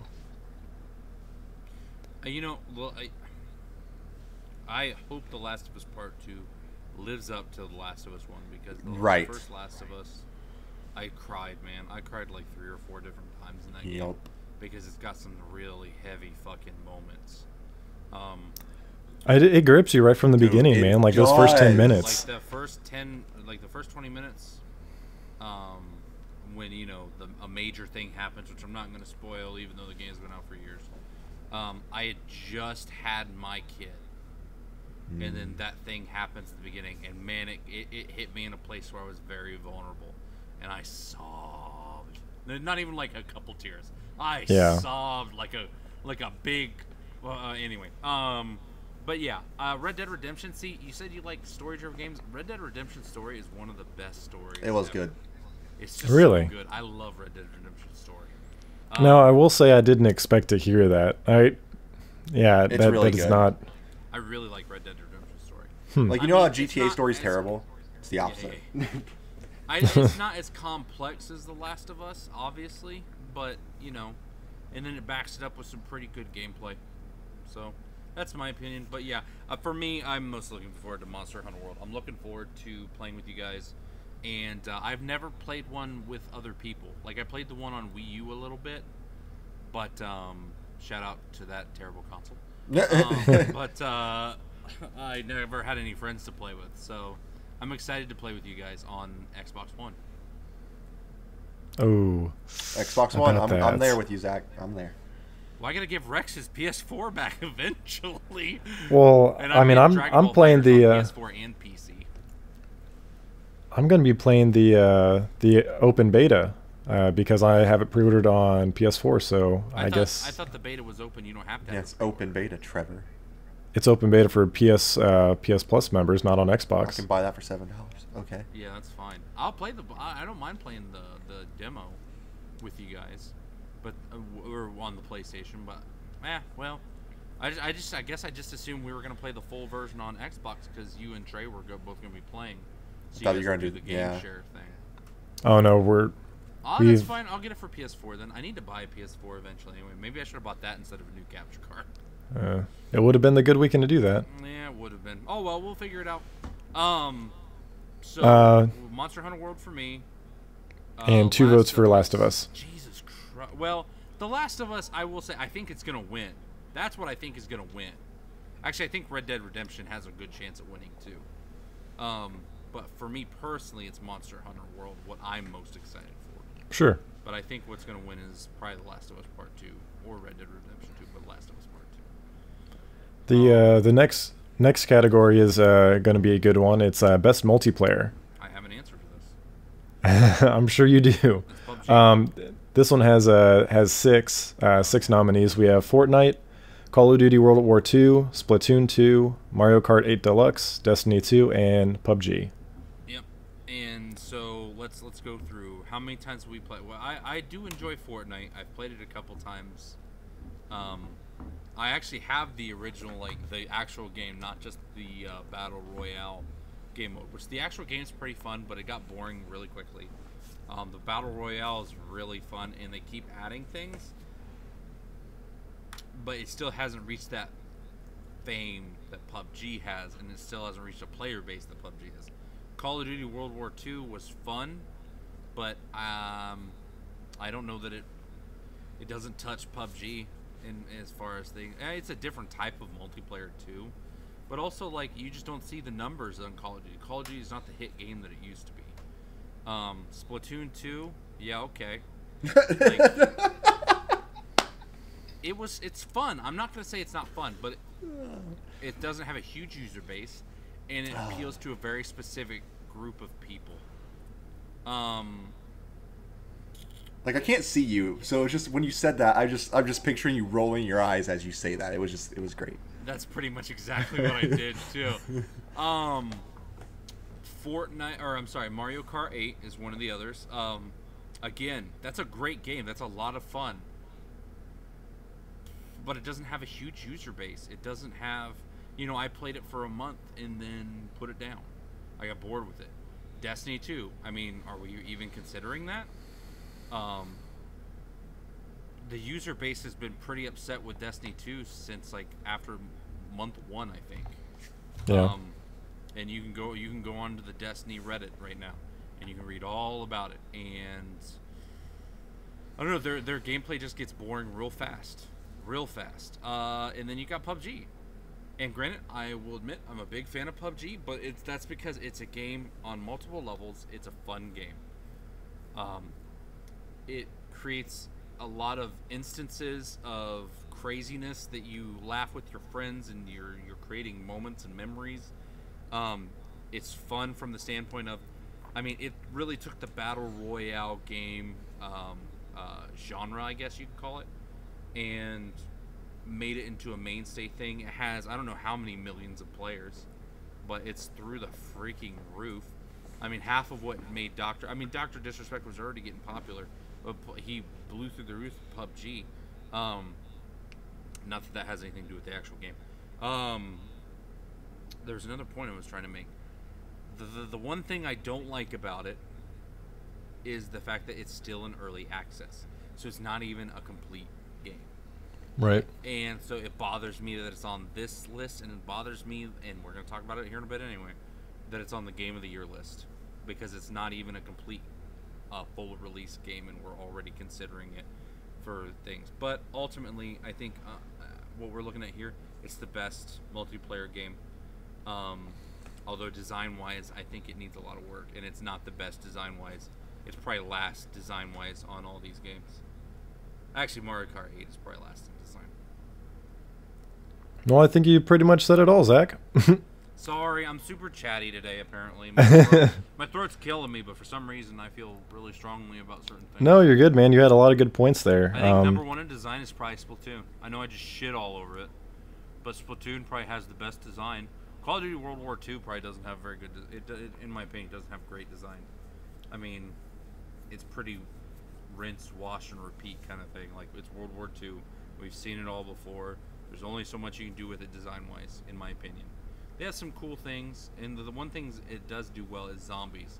I hope The Last of Us Part 2 lives up to The Last of Us 1, because the first Last of Us, I cried, man. I cried like 3 or 4 different times in that game because it's got some really heavy fucking moments. It grips you right from the beginning, man. Like those first 10 minutes. Like the first 20 minutes, when a major thing happens, which I'm not going to spoil, even though the game's been out for years. I had just had my kid, and then that thing happens at the beginning, and man, it hit me in a place where I was very vulnerable, and I sobbed. Not even like a couple tears. I sobbed like a big. Anyway, but yeah, Red Dead Redemption. See, you said you like story-driven games. Red Dead Redemption story is one of the best stories. It was ever. good. It's just really so good. I love Red Dead Redemption story. No, I will say I didn't expect to hear that. It's really that is good. not. I really like Red Dead Redemption story. Like how GTA story is terrible. It's the opposite. It's not as complex as The Last of Us, obviously, but and then it backs it up with some pretty good gameplay. So that's my opinion. But yeah, for me, I'm most looking forward to Monster Hunter World. I'm looking forward to playing with you guys. And I've never played one with other people. Like, I played the one on Wii U a little bit, but shout out to that terrible console. But I never had any friends to play with, so I'm excited to play with you guys on Xbox One. Oh, Xbox One. I'm there with you, Zach. I'm there. Well, I gotta give Rex his PS4 back eventually. Well, I'm playing the PS4 and PC. I'm going to be playing the open beta because I have it pre-ordered on PS4. So I thought the beta was open. You don't have to. Yeah, it's open beta, Trevor. It's open beta for PS Plus members, not on Xbox. I can buy that for $7. Okay. Yeah, that's fine. I'll play I don't mind playing the demo with you guys, but or on the PlayStation. But well, I guess I just assumed we were gonna play the full version on Xbox because you and Trey were both gonna be playing. So you guys going do the game share thing. Oh no, that's fine. I'll get it for PS4 then. I need to buy a PS4 eventually anyway. Maybe I should have bought that instead of a new capture card. It would have been the good weekend to do that. Yeah, it would have been. Oh well, we'll figure it out. So Monster Hunter World for me. And 2 votes for Last of Us. Jesus Christ. Well, The Last of Us, I will say, I think it's gonna win. That's what I think is gonna win. Actually, I think Red Dead Redemption has a good chance at winning too. But for me personally, it's Monster Hunter World, what I'm most excited for. Sure. But I think what's going to win is probably The Last of Us Part 2 or Red Dead Redemption 2, but Last of Us Part 2. The next category is going to be a good one. It's Best Multiplayer. I have an answer for this. I'm sure you do. This one has six nominees. We have Fortnite, Call of Duty World War II, Splatoon 2, Mario Kart 8 Deluxe, Destiny 2, and PUBG. Yep. And so let's go through how many times we play. Well, I do enjoy Fortnite. I've played it a couple times. I actually have the original, like the actual game, not just the Battle Royale game mode, which the actual game's pretty fun, but it got boring really quickly. The Battle Royale is really fun, and they keep adding things. But it still hasn't reached that fame that PUBG has, and it still hasn't reached a player base that PUBG has. Call of Duty World War II was fun, but I don't know that it doesn't touch PUBG in as far as things. It's a different type of multiplayer too, but also like you just don't see the numbers on Call of Duty. Call of Duty is not the hit game that it used to be. Splatoon 2, yeah, okay. It's fun. I'm not going to say it's not fun, but it doesn't have a huge user base, and it appeals to a very specific group of people. Like I can't see you, so it's just when you said that, I'm just picturing you rolling your eyes as you say that. It was great. That's pretty much exactly what I did too. Mario Kart 8 is one of the others. Again, that's a great game. That's a lot of fun. But it doesn't have a huge user base. It doesn't have, I played it for a month and then put it down. I got bored with it. Destiny 2, I mean, are we even considering that? The user base has been pretty upset with Destiny 2 since like after month 1, I think. Yeah. And you can go onto the Destiny Reddit right now, and you can read all about it. And I don't know, their gameplay just gets boring real fast. And then you got PUBG. And granted, I will admit I'm a big fan of PUBG, but that's because it's a game on multiple levels. It's a fun game. It creates a lot of instances of craziness that you laugh with your friends, and you're creating moments and memories. It's fun from the standpoint of, I mean, it really took the battle royale game genre, I guess you could call it, and made it into a mainstay thing. It has, I don't know how many millions of players, but it's through the freaking roof. I mean, half of what made Dr. Disrespect was already getting popular, but he blew through the roof with PUBG. Not that has anything to do with the actual game. There's another point I was trying to make. The one thing I don't like about it is the fact that it's still in early access. So it's not even a complete game. Right. And so it bothers me that it's on this list, and it bothers me, and we're going to talk about it here in a bit anyway, that it's on the Game of the Year list, because it's not even a complete full release game, and we're already considering it for things. But ultimately, I think what we're looking at here, it's the best multiplayer game. Although design-wise, I think it needs a lot of work, and it's not the best design-wise. It's probably last design-wise on all these games. Actually, Mario Kart 8 is probably last in design. Well, I think you pretty much said it all, Zach. Sorry, I'm super chatty today, apparently. My throat's killing me, but for some reason I feel really strongly about certain things. No, you're good, man. You had a lot of good points there. I think number one in design is probably Splatoon. I know I just shit all over it, but Splatoon probably has the best design. Call of Duty World War II probably doesn't have very good... in my opinion, doesn't have great design. I mean, it's pretty rinse, wash, and repeat kind of thing. Like, it's World War II. We've seen it all before. There's only so much you can do with it design-wise, in my opinion. It has some cool things, and the one thing it does do well is zombies.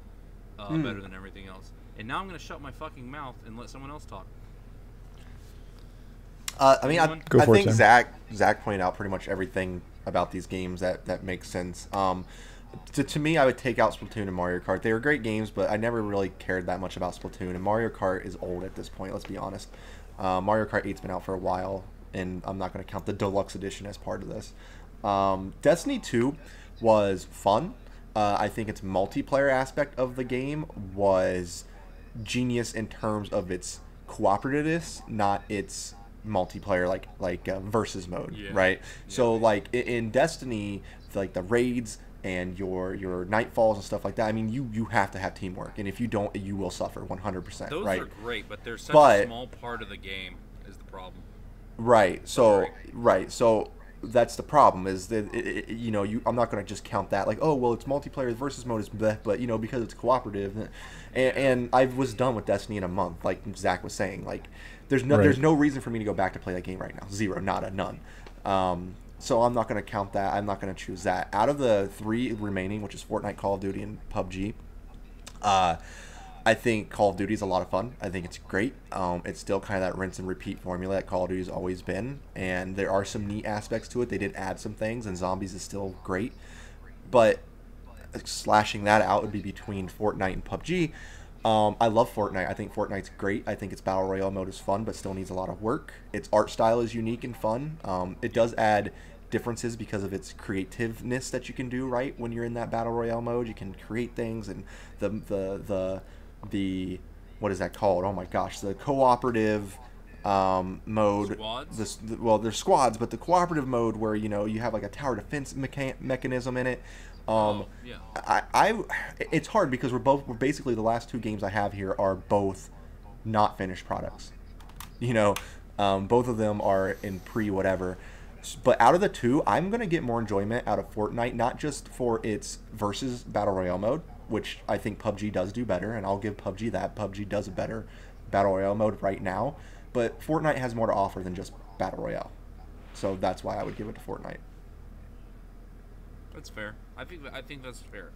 Better than everything else. And now I'm going to shut my fucking mouth and let someone else talk. I think Zach pointed out pretty much everything about these games that makes sense. To me, I would take out Splatoon and Mario Kart. They were great games, but I never really cared that much about Splatoon. And Mario Kart is old at this point, let's be honest. Mario Kart 8's been out for a while, and I'm not going to count the deluxe edition as part of this. Destiny 2 was fun. I think its multiplayer aspect of the game was genius in terms of its cooperativeness, not its multiplayer like versus mode, right? Yeah. So like in Destiny, like the raids and your nightfalls and stuff like that, I mean, you have to have teamwork, and if you don't, you will suffer 100%. Those right? are great, but they're such a small part of the game is the problem. Right. So that's the problem, is that I'm not going to just count that like, oh well, it's multiplayer versus mode is bleh, but because it's cooperative, and I was done with Destiny in a month, like Zach was saying. Like there's no reason for me to go back to play that game right now. Zero, nada, none. So I'm not going to count that. I'm not going to choose that. Out of the 3 remaining, which is Fortnite, Call of Duty, and PUBG, I think Call of Duty is a lot of fun. I think it's great. It's still kind of that rinse and repeat formula that Call of Duty has always been, and there are some neat aspects to it. They did add some things, and Zombies is still great. But slashing that out would be between Fortnite and PUBG. I love Fortnite. I think Fortnite's great. I think its Battle Royale mode is fun, but still needs a lot of work. Its art style is unique and fun. It does add differences because of its creativeness that you can do, right? When you're in that Battle Royale mode, you can create things, and the what is that called? Oh my gosh, the cooperative mode. Squads? There's squads, but the cooperative mode where you have like a tower defense mechanism in it. It's hard because we're basically, the last 2 games I have here are both not finished products. Both of them are in pre-whatever. But out of the 2, I'm going to get more enjoyment out of Fortnite, not just for its versus Battle Royale mode, which I think PUBG does do better, and I'll give PUBG that. PUBG does a better Battle Royale mode right now, but Fortnite has more to offer than just Battle Royale. So that's why I would give it to Fortnite. That's fair. I think that's fair.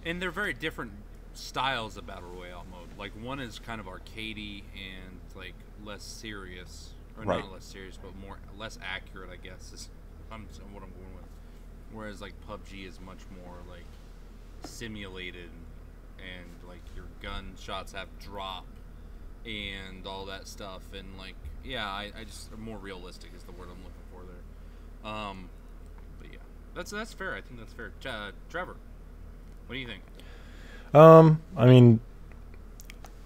And they're very different styles of Battle Royale mode. Like, one is kind of arcadey and like less serious. Or right. Not less serious, but less accurate, I guess, is what I'm going with. Whereas like PUBG is much more like simulated, and like your gunshots have drop and all that stuff, and like I just more realistic is the word I'm looking for there. But yeah, that's fair. I think that's fair. Trevor, what do you think? I mean,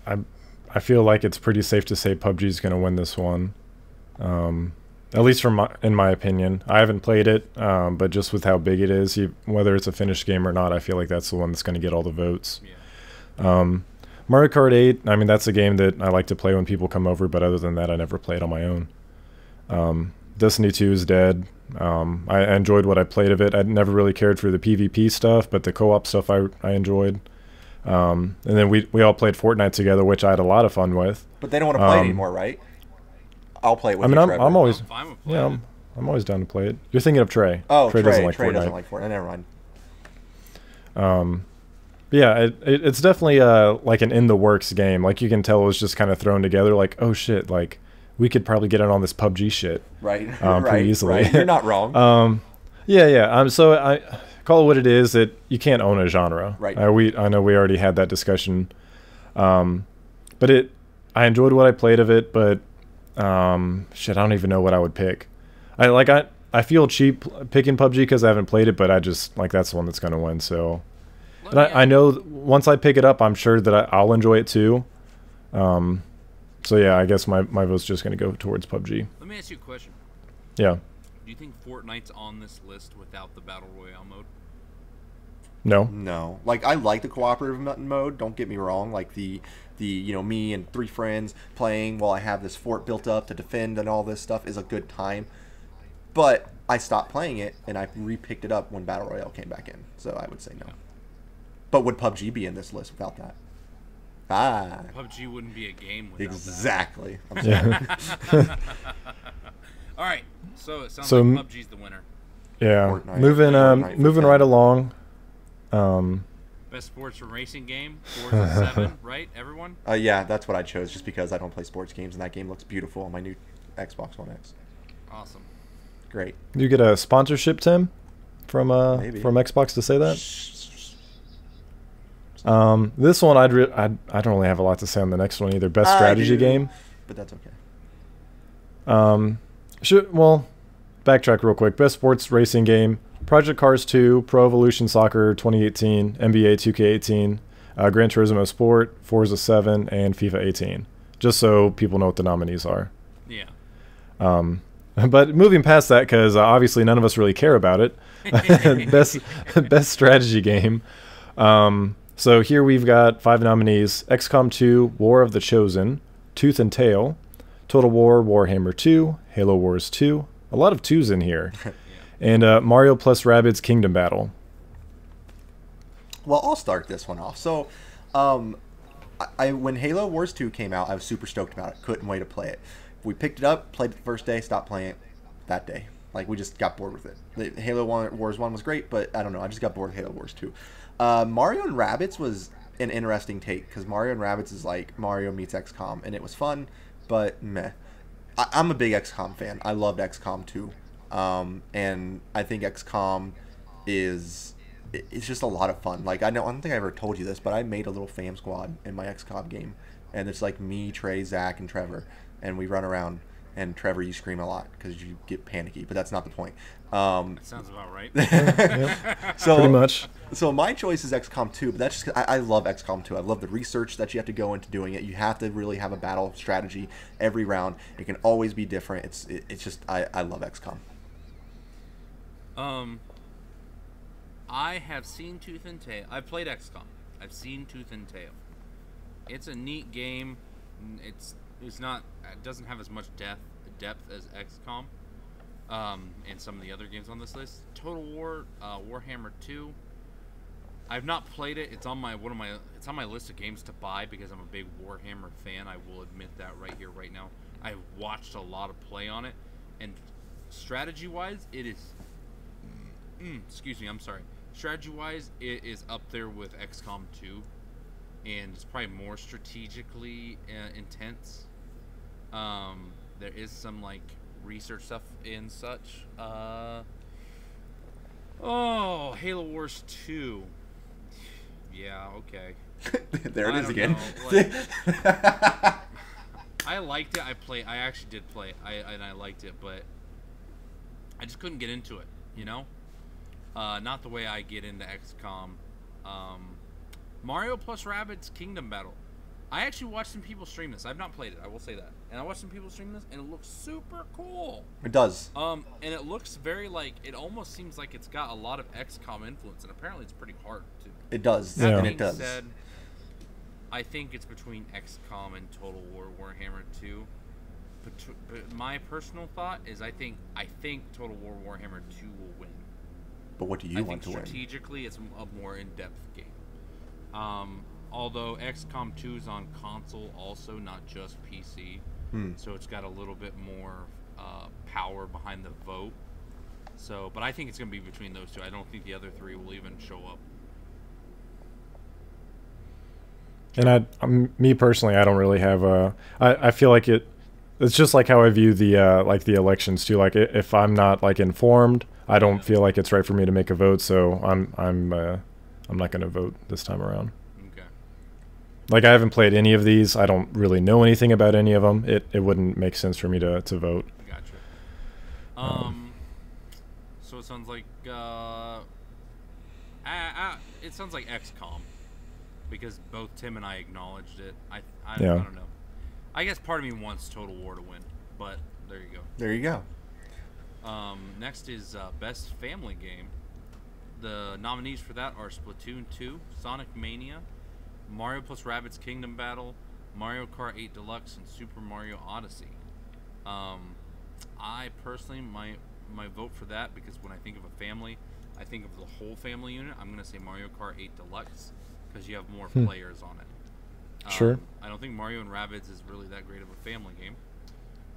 I feel like it's pretty safe to say PUBG is going to win this one. At least in my opinion. I haven't played it, but just with how big it is, whether it's a finished game or not, I feel like that's the one that's going to get all the votes. Yeah. Mario Kart 8, I mean, that's a game that I like to play when people come over, but other than that, I never play it on my own. Destiny 2 is dead. I enjoyed what I played of it. I never really cared for the PvP stuff, but the co-op stuff I enjoyed. And then we all played Fortnite together, which I had a lot of fun with. But they don't want to play it anymore, right? I'll play it with you, Trevor. I'm always fine with playing it. I'm always down to play it. You're thinking of Trey. Oh, Trey doesn't like Fortnite. Never mind. Yeah, it's definitely like an in the works game. Like you can tell it was just kind of thrown together. Like, oh shit, like we could probably get in on this PUBG shit. Right. Pretty easily. Right. You're not wrong. Yeah. So I call it what it is. That you can't own a genre. Right. I know we already had that discussion. But I enjoyed what I played of it. But shit, I don't even know what I would pick. I feel cheap picking PUBG because I haven't played it, but I just like that's the one that's gonna win. So. And I know once I pick it up, I'm sure that I'll enjoy it too. So yeah, I guess my vote's just going to go towards PUBG. Let me ask you a question. Yeah. Do you think Fortnite's on this list without the Battle Royale mode? No. Like, I like the cooperative mode, don't get me wrong. Like, the me and 3 friends playing while I have this fort built up to defend and all this stuff is a good time. But I stopped playing it, and I re-picked it up when Battle Royale came back in. So I would say no. But would PUBG be in this list without that? PUBG wouldn't be a game without exactly. that. Exactly. All right. So it sounds like PUBG's the winner. Yeah. Fortnite moving right along. Best sports and racing game, Forza 7, right? Everyone? Yeah, that's what I chose just because I don't play sports games, and that game looks beautiful on my new Xbox One X. Awesome. Great. You get a sponsorship, Tim, from Xbox to say that? This one I don't really have a lot to say on the next one either. Best strategy game, but that's okay. Backtrack real quick. Best sports racing game: Project Cars 2, Pro Evolution Soccer 2018, NBA 2K18, Gran Turismo Sport, Forza 7, and FIFA 18. Just so people know what the nominees are. Yeah. But moving past that, because obviously none of us really care about it. best strategy game. So here we've got 5 nominees: XCOM 2, War of the Chosen, Tooth and Tail, Total War, Warhammer 2, Halo Wars 2. A lot of 2s in here. Yeah. And Mario plus Rabbids Kingdom Battle. Well, I'll start this one off. So, when Halo Wars 2 came out, I was super stoked about it. Couldn't wait to play it. We picked it up, played it the first day, stopped playing it that day. Like, we just got bored with it. The Halo Wars 1 was great, but I don't know. I just got bored with Halo Wars 2. Mario and Rabbids was an interesting take because Mario and Rabbids is like Mario meets XCOM, and it was fun, but meh. I'm a big XCOM fan. I loved XCOM 2, and I think XCOM it's just a lot of fun. Like I don't think I ever told you this, but I made a little fam squad in my XCOM game, and it's like me, Trey, Zach, and Trevor, and we run around. And Trevor, you scream a lot because you get panicky, but that's not the point. That sounds about right. So pretty much. So my choice is XCOM 2, but that's just 'cause I love XCOM 2. I love the research that you have to go into doing it. You have to really have a battle strategy every round. It can always be different. It's just I love XCOM. I have seen Tooth and Tail. I've played XCOM. I've seen Tooth and Tail. It's a neat game. It doesn't have as much depth as XCOM, and some of the other games on this list. Total War, Warhammer 2. I've not played it. It's on my list of games to buy because I'm a big Warhammer fan. I will admit that right here, right now. I've watched a lot of play on it, and strategy-wise, it is. Excuse me, I'm sorry. Strategy-wise, it is up there with XCOM 2, and it's probably more strategically intense. There is some like research stuff and such. Halo Wars 2. Yeah, okay. There it is again. Like, I liked it. I actually did play it. And I liked it, but I just couldn't get into it, you know? Not the way I get into XCOM. Mario plus Rabbids Kingdom Battle. I actually watched some people stream this. I've not played it, I will say that. And I watched some people stream this, and it looks super cool. It does. And it looks very like, it almost seems like it's got a lot of XCOM influence, and apparently it's pretty hard to. It does. Yeah. And it does. Said, I think it's between XCOM and Total War Warhammer 2. But my personal thought is I think Total War Warhammer 2 will win. But what do you want to win? Strategically, it's a more in-depth game. Although XCOM 2 is on console also, not just PC. So it's got a little bit more power behind the vote. So, but I think it's going to be between those two. I don't think the other three will even show up. And me personally, I don't really have a. I feel like it's just like how I view the like the elections too. Like if I'm not like informed, I don't feel like it's right for me to make a vote. So I'm not going to vote this time around. Okay. Like I haven't played any of these. I don't really know anything about any of them. It wouldn't make sense for me to vote. Gotcha. So it sounds like it sounds like XCOM. Because both Tim and I acknowledged it. I don't know. I guess part of me wants Total War to win, but there you go. There you go. Next is Best Family Game. The nominees for that are Splatoon 2, Sonic Mania, Mario plus Rabbids Kingdom Battle, Mario Kart 8 Deluxe, and Super Mario Odyssey. I personally, my vote for that, because when I think of a family, I think of the whole family unit. I'm going to say Mario Kart 8 Deluxe. Because you have more players on it. Sure. I don't think Mario and Rabbids is really that great of a family game.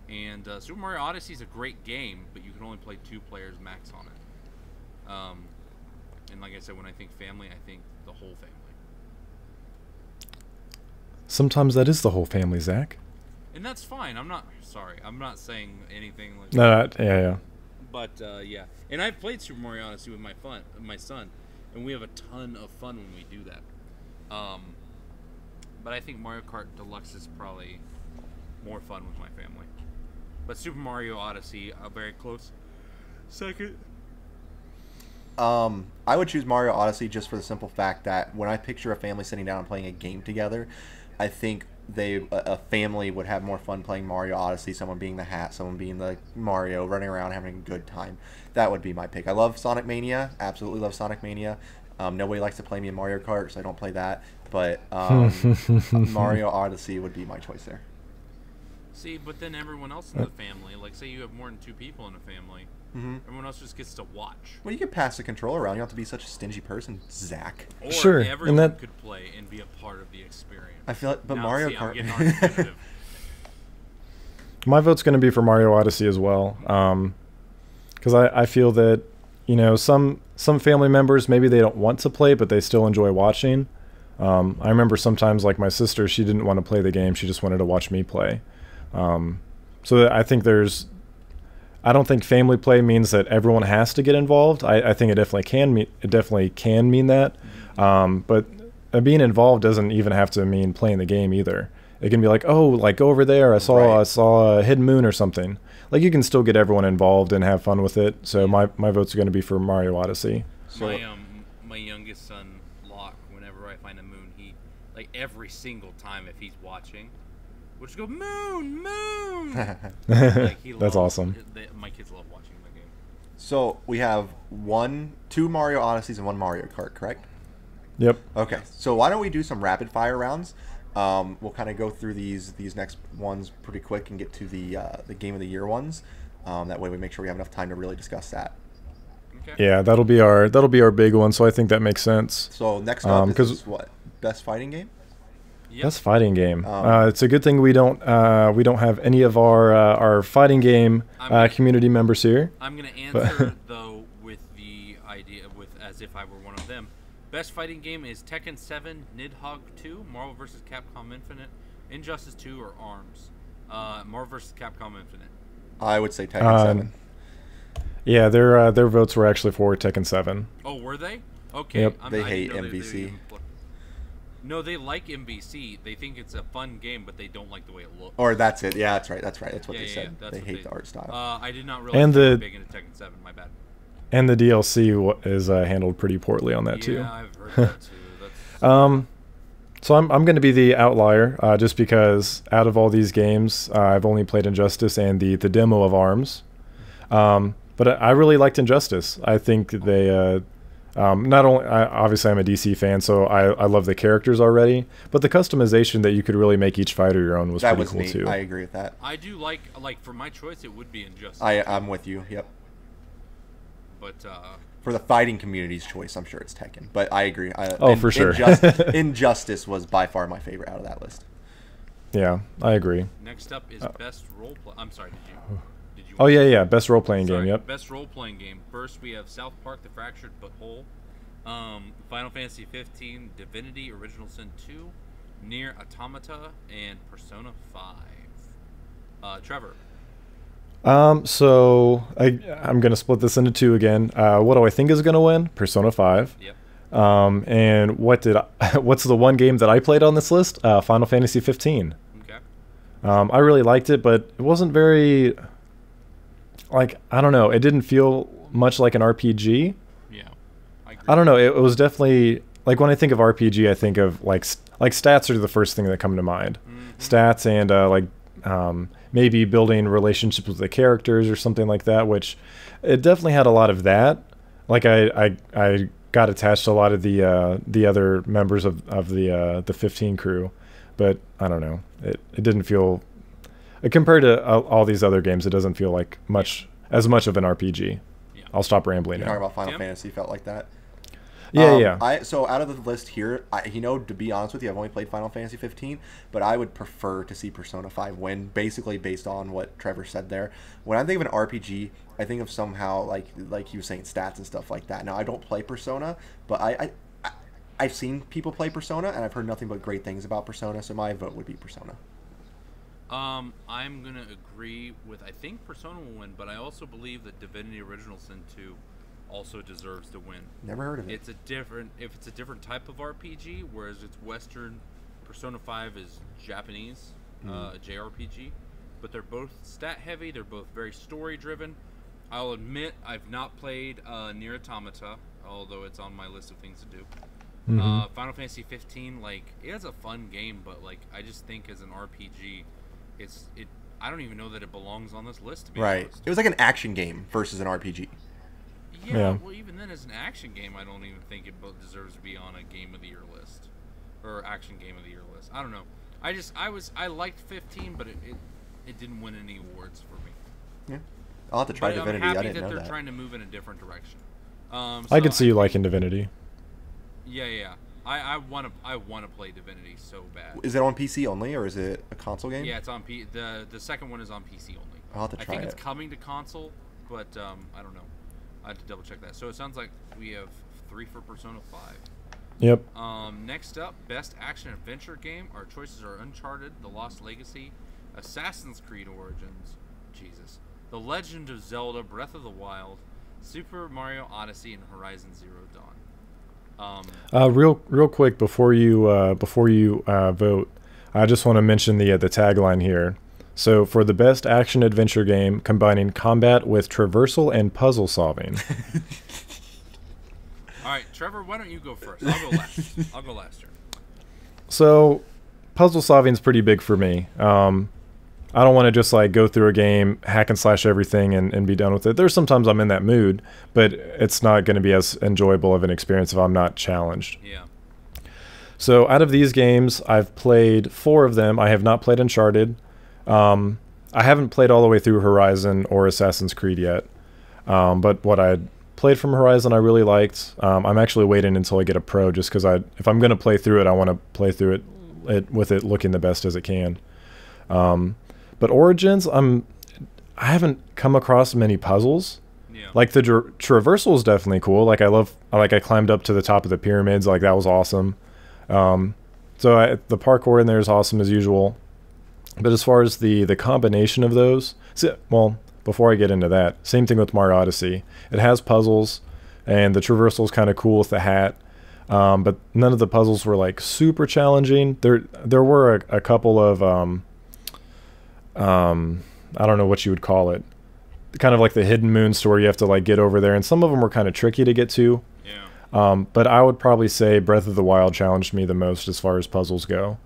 And Super Mario Odyssey is a great game, but you can only play 2 players max on it. And like I said, when I think family, I think the whole family. Sometimes that is the whole family, Zach. And that's fine. I'm not saying anything like that. Yeah. But yeah, and I've played Super Mario Odyssey with my son, and we have a ton of fun when we do that. But I think Mario Kart Deluxe is probably more fun with my family. But Super Mario Odyssey, a very close second. I would choose Mario Odyssey just for the simple fact that when I picture a family sitting down and playing a game together, I think a family would have more fun playing Mario Odyssey, someone being the hat, someone being the Mario, running around having a good time. That would be my pick. I love Sonic Mania, absolutely love Sonic Mania. Nobody likes to play me in Mario Kart, so I don't play that. But Mario Odyssey would be my choice there. See, but then everyone else in the family, like say you have more than 2 people in a family, everyone else just gets to watch. Well, you could pass the controller around. You don't have to be such a stingy person, Zach. Or sure, everyone could play and be a part of the experience. I feel like, but now, Mario see, Kart. I'm getting argumentative. My vote's going to be for Mario Odyssey as well, because I feel that some family members, maybe they don't want to play, but they still enjoy watching. I remember sometimes, like my sister, she didn't want to play the game; she just wanted to watch me play. So I think I don't think family play means that everyone has to get involved. I think it definitely can mean that. But being involved doesn't even have to mean playing the game either. It can be like, oh, like go over there. I saw a hidden moon or something. Like you can still get everyone involved and have fun with it. So my votes are going to be for Mario Odyssey. So my youngest son Locke, whenever I find a moon, he like every single time if he's watching, we'll just go moon. Like, That's awesome. My kids love watching the game. So we have 2 Mario Odysseys and 1 Mario Kart, correct? Yep. Okay. So why don't we do some rapid fire rounds? We'll kind of go through these next ones pretty quick and get to the Game of the Year ones. That way we make sure we have enough time to really discuss that. Okay. Yeah, that'll be our big one. So I think that makes sense. So next up is what? Best fighting game? Yep. Best fighting game. It's a good thing we don't have any of our fighting game community members here. I'm gonna answer though with the idea as if I were one of them. Best fighting game is Tekken 7, Nidhogg 2, Marvel vs. Capcom Infinite, Injustice 2, or ARMS. Marvel vs. Capcom Infinite. I would say Tekken 7. Yeah, their votes were actually for Tekken 7. Oh, were they? Okay. Yep. They hate MVC. No, they like MVC. They think it's a fun game, but they don't like the way it looks. Or that's it. Yeah, that's right. That's right. That's what they said. That's they hate the art style. I did not realize and they were big into Tekken 7. My bad. And the DLC is handled pretty poorly on that too. Yeah, I've heard that too. That's... So I'm going to be the outlier, just because out of all these games, I've only played Injustice and the demo of ARMS. But I really liked Injustice. I think they not only obviously I'm a DC fan, so I love the characters already, but the customization that you could really make each fighter your own was pretty cool neat. too. I agree with that. I do like for my choice, it would be Injustice. I'm with you. Yep. But for the fighting community's choice, I'm sure it's Tekken. But I agree. For sure. Injustice was by far my favorite out of that list. Yeah, I agree. Next up is best role play. I'm sorry, did you Oh yeah, best role playing game. Yep. Best role playing game. First, we have South Park: The Fractured But Whole, Final Fantasy 15, Divinity: Original Sin 2, Nier Automata, and Persona 5. Trevor. So I'm gonna split this into two again. What do I think is gonna win? Persona 5. Yep. And what's the one game that I played on this list? Final Fantasy 15. Okay. I really liked it, but it wasn't very, like, I don't know. It didn't feel much like an RPG. Yeah. I don't know. It was definitely, like, when I think of RPG, I think of like stats are the first thing that come to mind. Mm-hmm. Stats and maybe building relationships with the characters or something like that, which it definitely had a lot of that. Like I got attached to a lot of the other members of the 15 crew, but I don't know. It didn't feel, compared to all these other games, it doesn't feel like as much of an RPG. Yeah. I'll stop rambling now. Talking about Final Fantasy felt like that. Yeah. So out of the list here, to be honest with you, I've only played Final Fantasy 15, but I would prefer to see Persona 5 win, basically based on what Trevor said there. When I think of an RPG, I think of somehow like he was saying, stats and stuff like that. Now, I don't play Persona, but I've seen people play Persona, and I've heard nothing but great things about Persona, so my vote would be Persona. I'm gonna agree with. I think Persona will win, but I also believe that Divinity: Original Sin 2 also deserves to win. Never heard of it. It's a different type of RPG, whereas it's Western. Persona 5 is Japanese, JRPG, but they're both stat heavy. They're both very story driven. I'll admit I've not played Nier Automata, although it's on my list of things to do. Mm-hmm. Final Fantasy 15, it's a fun game, but I just think as an RPG, I don't even know that it belongs on this list, to be honest. It was like an action game versus an RPG. Yeah, well, even then, as an action game, I don't even think it deserves to be on a Game of the Year list or action Game of the Year list. I don't know. I liked 15, but it didn't win any awards for me. Yeah, I'll have to try Divinity. I'm happy I didn't know that that. they're trying to move in a different direction. I could see you liking Divinity. Yeah. I want to play Divinity so bad. Is it on PC only, or is it a console game? Yeah, it's on the second one is on PC only. I'll have to try it. I think it's coming to console, but I don't know. I have to double check that. So it sounds like we have 3 for Persona 5. Yep. Next up, best action adventure game. Our choices are Uncharted, The Lost Legacy, Assassin's Creed Origins, The Legend of Zelda: Breath of the Wild, Super Mario Odyssey, and Horizon Zero Dawn. Real quick before you vote, I just want to mention the tagline here. So for the best action adventure game combining combat with traversal and puzzle solving. All right, Trevor, why don't you go first? I'll go last here. So puzzle solving is pretty big for me. I don't want to just go through a game, hack and slash everything, and be done with it. There's sometimes I'm in that mood, but it's not going to be as enjoyable of an experience if I'm not challenged. Yeah. So out of these games, I've played 4 of them. I have not played Uncharted. I haven't played all the way through Horizon or Assassin's Creed yet. But what I played from Horizon I really liked. I'm actually waiting until I get a Pro just because if I'm going to play through it, I want to play through it with it looking the best as it can. But Origins, I haven't come across many puzzles. Yeah. The traversal is definitely cool. I climbed up to the top of the pyramids. That was awesome. So the parkour in there is awesome as usual. But as far as the combination of those, before I get into that, same thing with Mario Odyssey. It has puzzles, and the traversal is kind of cool with the hat. but none of the puzzles were like super challenging. There were a couple of I don't know what you would call it, kind of like the hidden moons to where you have to like get over there, and some of them were kind of tricky to get to. But I would probably say Breath of the Wild challenged me the most as far as puzzles go.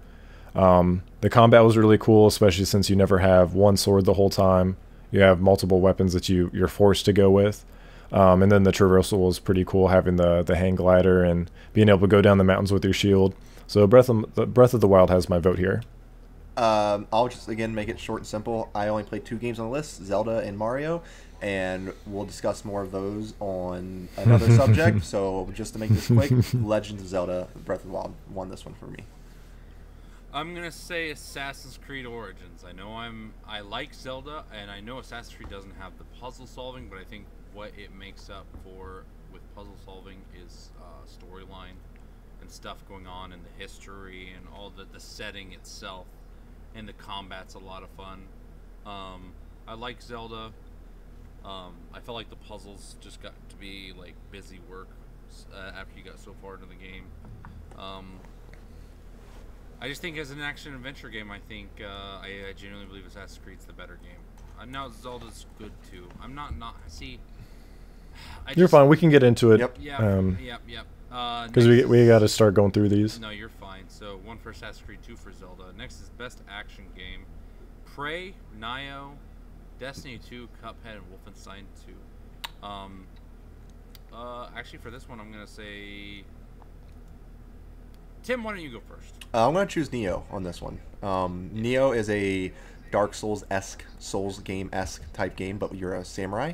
The combat was really cool, especially since you never have one sword the whole time. You have multiple weapons that you're forced to go with. And then the traversal was pretty cool, having the hang glider and being able to go down the mountains with your shield. So Breath of the Wild has my vote here. I'll just, again, make it short and simple. I only played 2 games on the list, Zelda and Mario, and we'll discuss more of those on another subject. So just to make this quick, Legend of Zelda Breath of the Wild won this one for me. I'm going to say Assassin's Creed Origins. I like Zelda, and I know Assassin's Creed doesn't have the puzzle solving, but I think what it makes up for with puzzle solving is storyline and stuff going on in the history and all the setting itself, and the combat's a lot of fun. I like Zelda. I felt like the puzzles just got to be like busy work after you got so far into the game. I just think as an action-adventure game, I think I genuinely believe Assassin's Creed's the better game. Now Zelda's good too. I'm not see. You're fine. We can get into it. Yep. Yep. Because we got to start going through these. No, you're fine. So 1 for Assassin's Creed, 2 for Zelda. Next is Best Action Game: Prey, Nioh, Destiny 2, Cuphead, and Wolfenstein 2. Actually, for this one, I'm gonna say. Tim, why don't you go first? I'm going to choose Nioh on this one. Nioh is a Dark Souls-esque, Souls game-esque type game, but you're a samurai.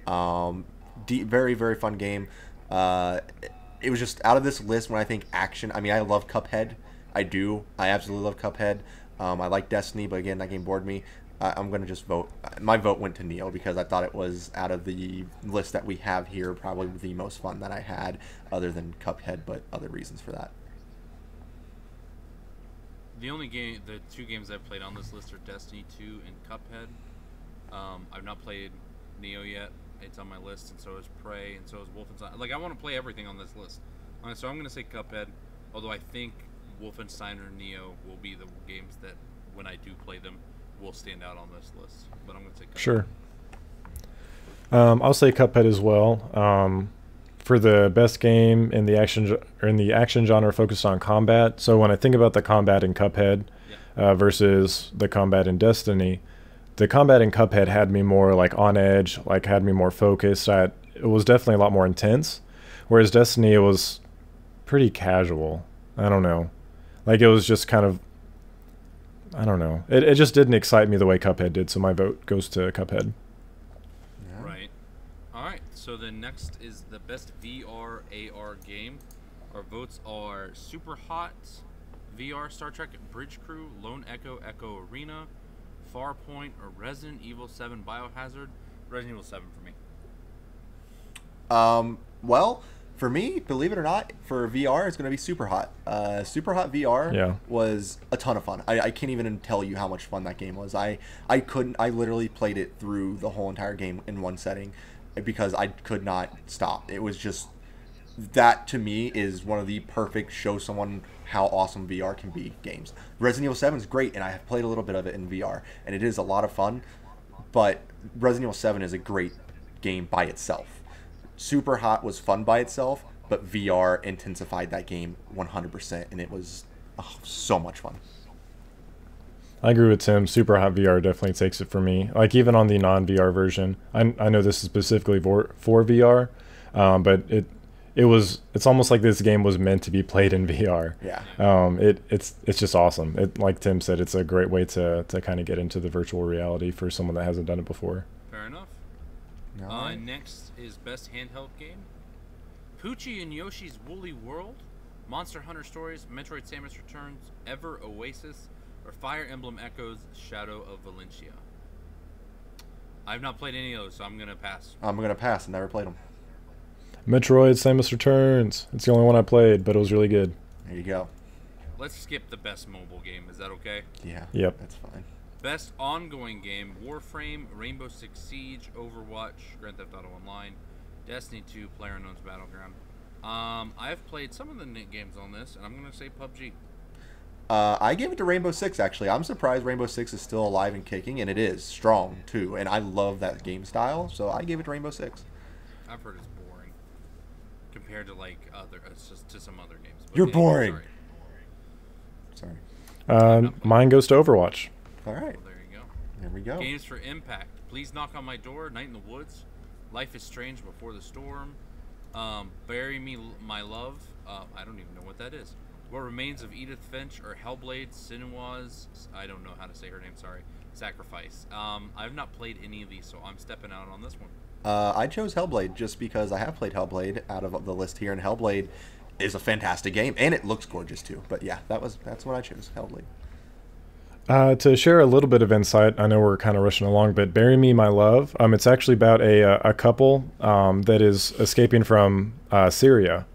Very, very fun game. It was just out of this list when I think action. I mean, I love Cuphead. I do. I absolutely love Cuphead. I like Destiny, but again, that game bored me. I'm going to just vote. My vote went to Nioh because I thought it was, out of the list that we have here, probably the most fun that I had, other than Cuphead, but other reasons for that. The 2 games I've played on this list are Destiny 2 and Cuphead. I've not played Nioh yet. It's on my list, and so is Prey, and so is Wolfenstein. Like, I want to play everything on this list. So I'm going to say Cuphead, although I think Wolfenstein or Nioh will be the games that, when I do play them, will stand out on this list. But I'm going to say Cuphead. Sure. I'll say Cuphead as well. For the best game in the action genre focused on combat. So when I think about the combat in Cuphead versus the combat in Destiny, the combat in Cuphead had me more like on edge, like had me more focused. It was definitely a lot more intense, whereas Destiny, it was pretty casual. I don't know, like it was just kind of, I don't know. It just didn't excite me the way Cuphead did. So my vote goes to Cuphead. Right. All right. So then next is the best VR AR game. Our votes are Super Hot, VR Star Trek Bridge Crew, Lone Echo Echo Arena, Farpoint, or Resident Evil 7 Biohazard. Resident Evil 7 for me. Well, for me, believe it or not, for VR, it's going to be Super Hot. Super Hot VR was a ton of fun. I can't even tell you how much fun that game was. I literally played it through the whole entire game in one setting because I could not stop. It was just, that to me is one of the perfect show someone how awesome VR can be games. Resident Evil 7 is great, and I have played a little bit of it in VR, and it is a lot of fun, but Resident Evil 7 is a great game by itself. Super Hot was fun by itself, but VR intensified that game 100%, and it was so much fun. I agree with Tim. Super Hot VR definitely takes it for me. Like, even on the non-VR version, I know this is specifically for VR, but it's almost like this game was meant to be played in VR. Yeah. It's just awesome. Like Tim said, it's a great way to kind of get into the virtual reality for someone that hasn't done it before. Fair enough. Next is best handheld game: Poochie and Yoshi's Woolly World, Monster Hunter Stories, Metroid: Samus Returns, Ever Oasis, or Fire Emblem Echoes: Shadow of Valentia. I've not played any of those, so I'm gonna pass. I'm gonna pass. I never played them. Metroid: Samus Returns. It's the only one I played, but it was really good. There you go. Let's skip the best mobile game. Is that okay? Yeah. Yep. That's fine. Best ongoing game: Warframe, Rainbow Six Siege, Overwatch, Grand Theft Auto Online, Destiny 2, PlayerUnknown's Battleground. I've played some of the games on this, and I'm gonna say PUBG. I gave it to Rainbow Six, actually. I'm surprised Rainbow Six is still alive and kicking, and it is strong, too. And I love that game style, so I gave it to Rainbow Six. I've heard it's boring compared to, like, to some other games. But You're boring! Sorry. Mine goes to Overwatch. All right. Well, there you go. There we go. Games for Impact. Please Knock on My Door, Night in the Woods, Life is Strange Before the Storm, Bury Me My Love, I don't even know what that is. What Remains of Edith Finch, or Hellblade, Sinua's, I don't know how to say her name, sorry, Sacrifice. I've not played any of these, so I'm stepping out on this one. I chose Hellblade just because I have played Hellblade out of the list here, and Hellblade is a fantastic game, and it looks gorgeous too. But yeah, that's what I chose, Hellblade. To share a little bit of insight, I know we're kind of rushing along, but Bury Me My Love, it's actually about a couple that is escaping from Syria.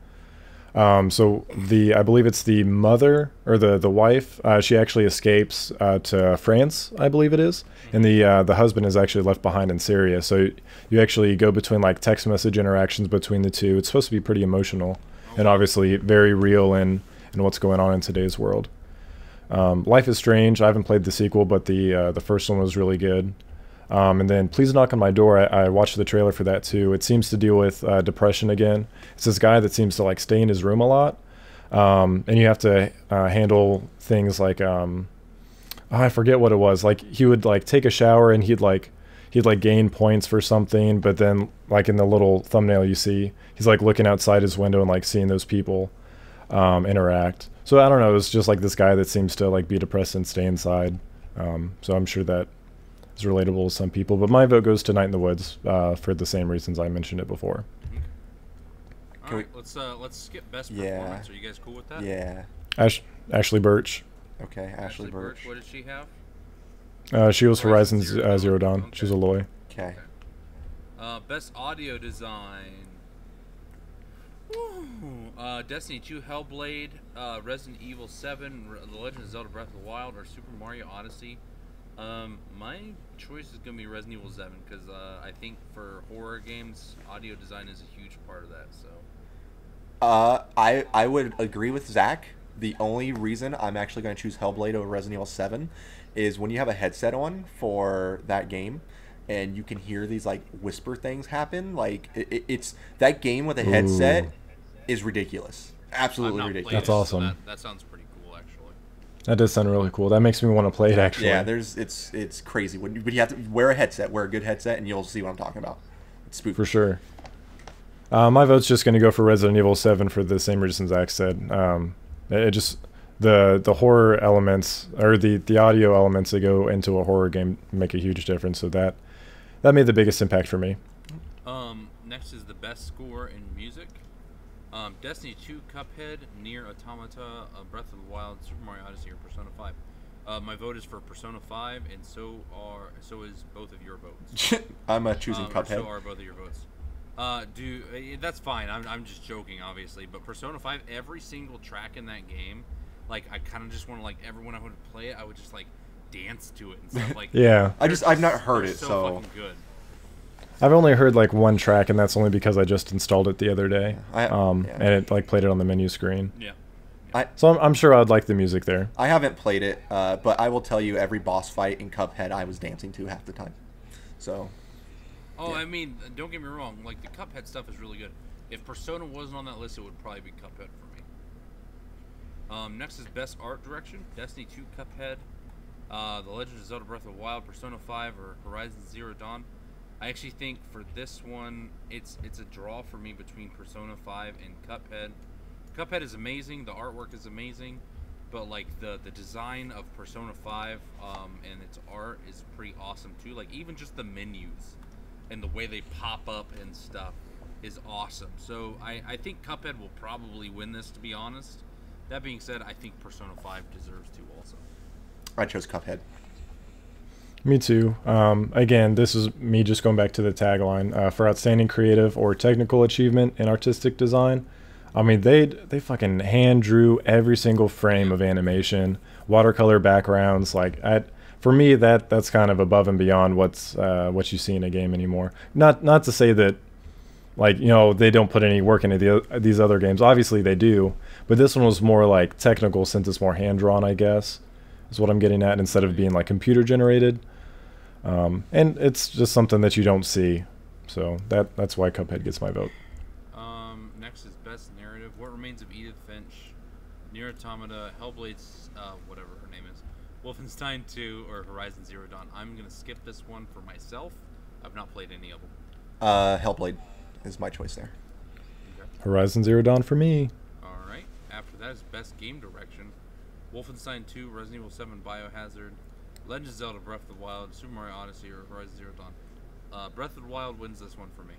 So I believe it's the mother or the wife. She actually escapes to France, I believe it is, and the husband is actually left behind in Syria. So you actually go between like text message interactions between the two. It's supposed to be pretty emotional, and obviously very real in what's going on in today's world. Life is Strange. I haven't played the sequel, but the first one was really good. And then Please Knock on My Door, I watched the trailer for that too. It seems to deal with depression again. It's this guy that seems to like stay in his room a lot, and you have to handle things like I forget what it was. Like he would like take a shower and he'd gain points for something, but then like in the little thumbnail you see, he's like looking outside his window and like seeing those people interact. So I don't know. It's just like this guy that seems to like be depressed and stay inside. So I'm sure that is relatable to some people, but my vote goes to Night in the Woods for the same reasons I mentioned it before. All right, let's skip best performance. Are you guys cool with that? Yeah. Ashley Birch. Okay, Ashley Birch. What did she have? She was Horizon Zero Dawn. Okay. She's Aloy. Okay. Best audio design. Destiny 2, Hellblade, Resident Evil 7, The Legend of Zelda Breath of the Wild, or Super Mario Odyssey. My choice is going to be Resident Evil 7 because I think for horror games, audio design is a huge part of that. So, I would agree with Zach. The only reason I'm actually going to choose Hellblade over Resident Evil 7 is when you have a headset on for that game, and you can hear these like whisper things happen. Like it's that game with a headset is ridiculous. Absolutely ridiculous. That's awesome. So that sounds pretty cool, actually. That does sound really cool. That makes me want to play it, actually. Yeah, it's crazy. But you have to wear a headset, wear a good headset, and you'll see what I'm talking about. It's spooky. For sure. My vote's just going to go for Resident Evil 7 for the same reasons Zach said. It just the horror elements or the audio elements that go into a horror game make a huge difference. So that made the biggest impact for me. Next is the best score in music. Destiny 2, Cuphead, Nier Automata, Breath of the Wild, Super Mario Odyssey, or Persona 5. My vote is for Persona 5, and so is both of your votes. I'm choosing Cuphead. So are both of your votes. That's fine. I'm just joking, obviously. But Persona 5, every single track in that game, like I kind of just want to like everyone I would play it, I would just like dance to it and stuff like. Yeah. I've not heard it, so fucking good. I've only heard like one track, and that's only because I just installed it the other day. And it like played it on the menu screen. Yeah. So I'm sure I'd like the music there. I haven't played it, but I will tell you, every boss fight in Cuphead I was dancing to half the time. So. Oh, yeah. I mean, don't get me wrong. Like the Cuphead stuff is really good. If Persona wasn't on that list, it would probably be Cuphead for me. Next is best art direction: Destiny 2, Cuphead, The Legend of Zelda: Breath of the Wild, Persona 5, or Horizon Zero Dawn. I actually think for this one, it's a draw for me between Persona 5 and Cuphead. Cuphead is amazing, the artwork is amazing, but like the design of Persona 5 and its art is pretty awesome too. Like even just the menus and the way they pop up and stuff is awesome. So I think Cuphead will probably win this, to be honest. That being said, I think Persona 5 deserves to also. I chose Cuphead. Me too. Again, this is me just going back to the tagline for outstanding creative or technical achievement in artistic design. I mean, they fucking hand drew every single frame of animation, watercolor backgrounds. Like, for me, that's kind of above and beyond what you see in a game anymore. Not to say that Like, they don't put any work into these other games. Obviously they do, but this one was more like technical since it's more hand drawn, I guess, is what I'm getting at, instead of being like computer generated. And it's just something that you don't see, so that's why Cuphead gets my vote. Next is best narrative. What Remains of Edith Finch, Nier Automata, Hellblade's whatever her name is, Wolfenstein 2, or Horizon Zero Dawn. I'm gonna skip this one for myself. I've not played any of them. Hellblade is my choice there. Okay. Horizon Zero Dawn for me. All right. After that is best game direction. Wolfenstein 2, Resident Evil 7, Biohazard, Legend of Zelda: Breath of the Wild, Super Mario Odyssey, or Horizon Zero Dawn. Breath of the Wild wins this one for me.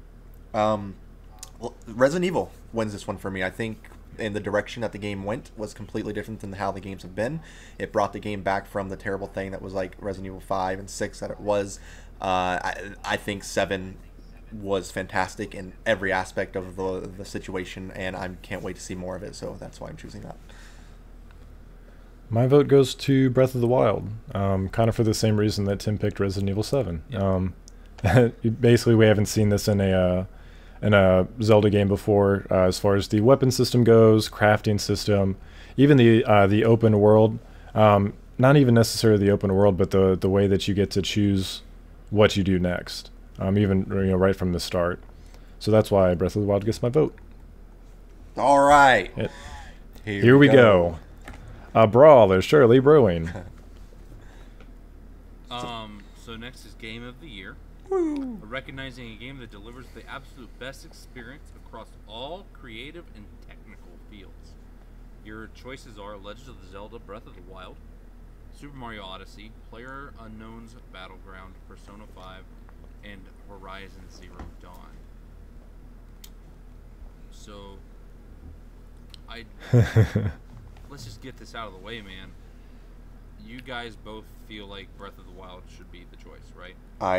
Well, Resident Evil wins this one for me. I think in the direction that the game went was completely different than how the games have been. It brought the game back from the terrible thing that was like Resident Evil 5 and 6 that it was. I think 7 was fantastic in every aspect of the situation, and I can't wait to see more of it, so that's why I'm choosing that. My vote goes to Breath of the Wild, kind of for the same reason that Tim picked Resident Evil 7. Yeah. Basically, we haven't seen this in a Zelda game before, as far as the weapon system goes, crafting system, even the open world. Not even necessarily the open world, but the way that you get to choose what you do next, even right from the start. So that's why Breath of the Wild gets my vote. All right, here we go. A brawl is surely brewing. So next is Game of the Year. Woo. Recognizing a game that delivers the absolute best experience across all creative and technical fields. Your choices are Legend of Zelda: Breath of the Wild, Super Mario Odyssey, PlayerUnknown's Battleground, Persona 5, and Horizon Zero Dawn. So, let's just get this out of the way, man. You guys both feel like Breath of the Wild should be the choice, right?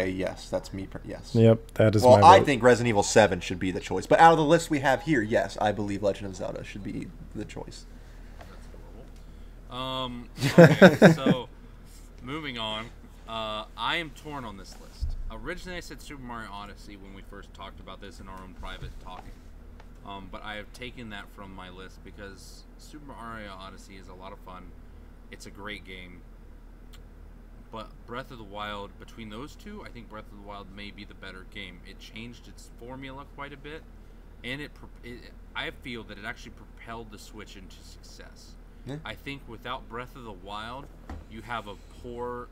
Yes, that's me. Yes. Yep, that is my vote. Well, I think Resident Evil 7 should be the choice, but out of the list we have here, yes, I believe Legend of Zelda should be the choice. That's horrible. Okay, so moving on. I am torn on this list. Originally, I said Super Mario Odyssey when we first talked about this in our own private talking. But I have taken that from my list because Super Mario Odyssey is a lot of fun. It's a great game. But Breath of the Wild, between those two, I think Breath of the Wild may be the better game. It changed its formula quite a bit, and I feel that it actually propelled the Switch into success. Yeah. I think without Breath of the Wild, you have a poor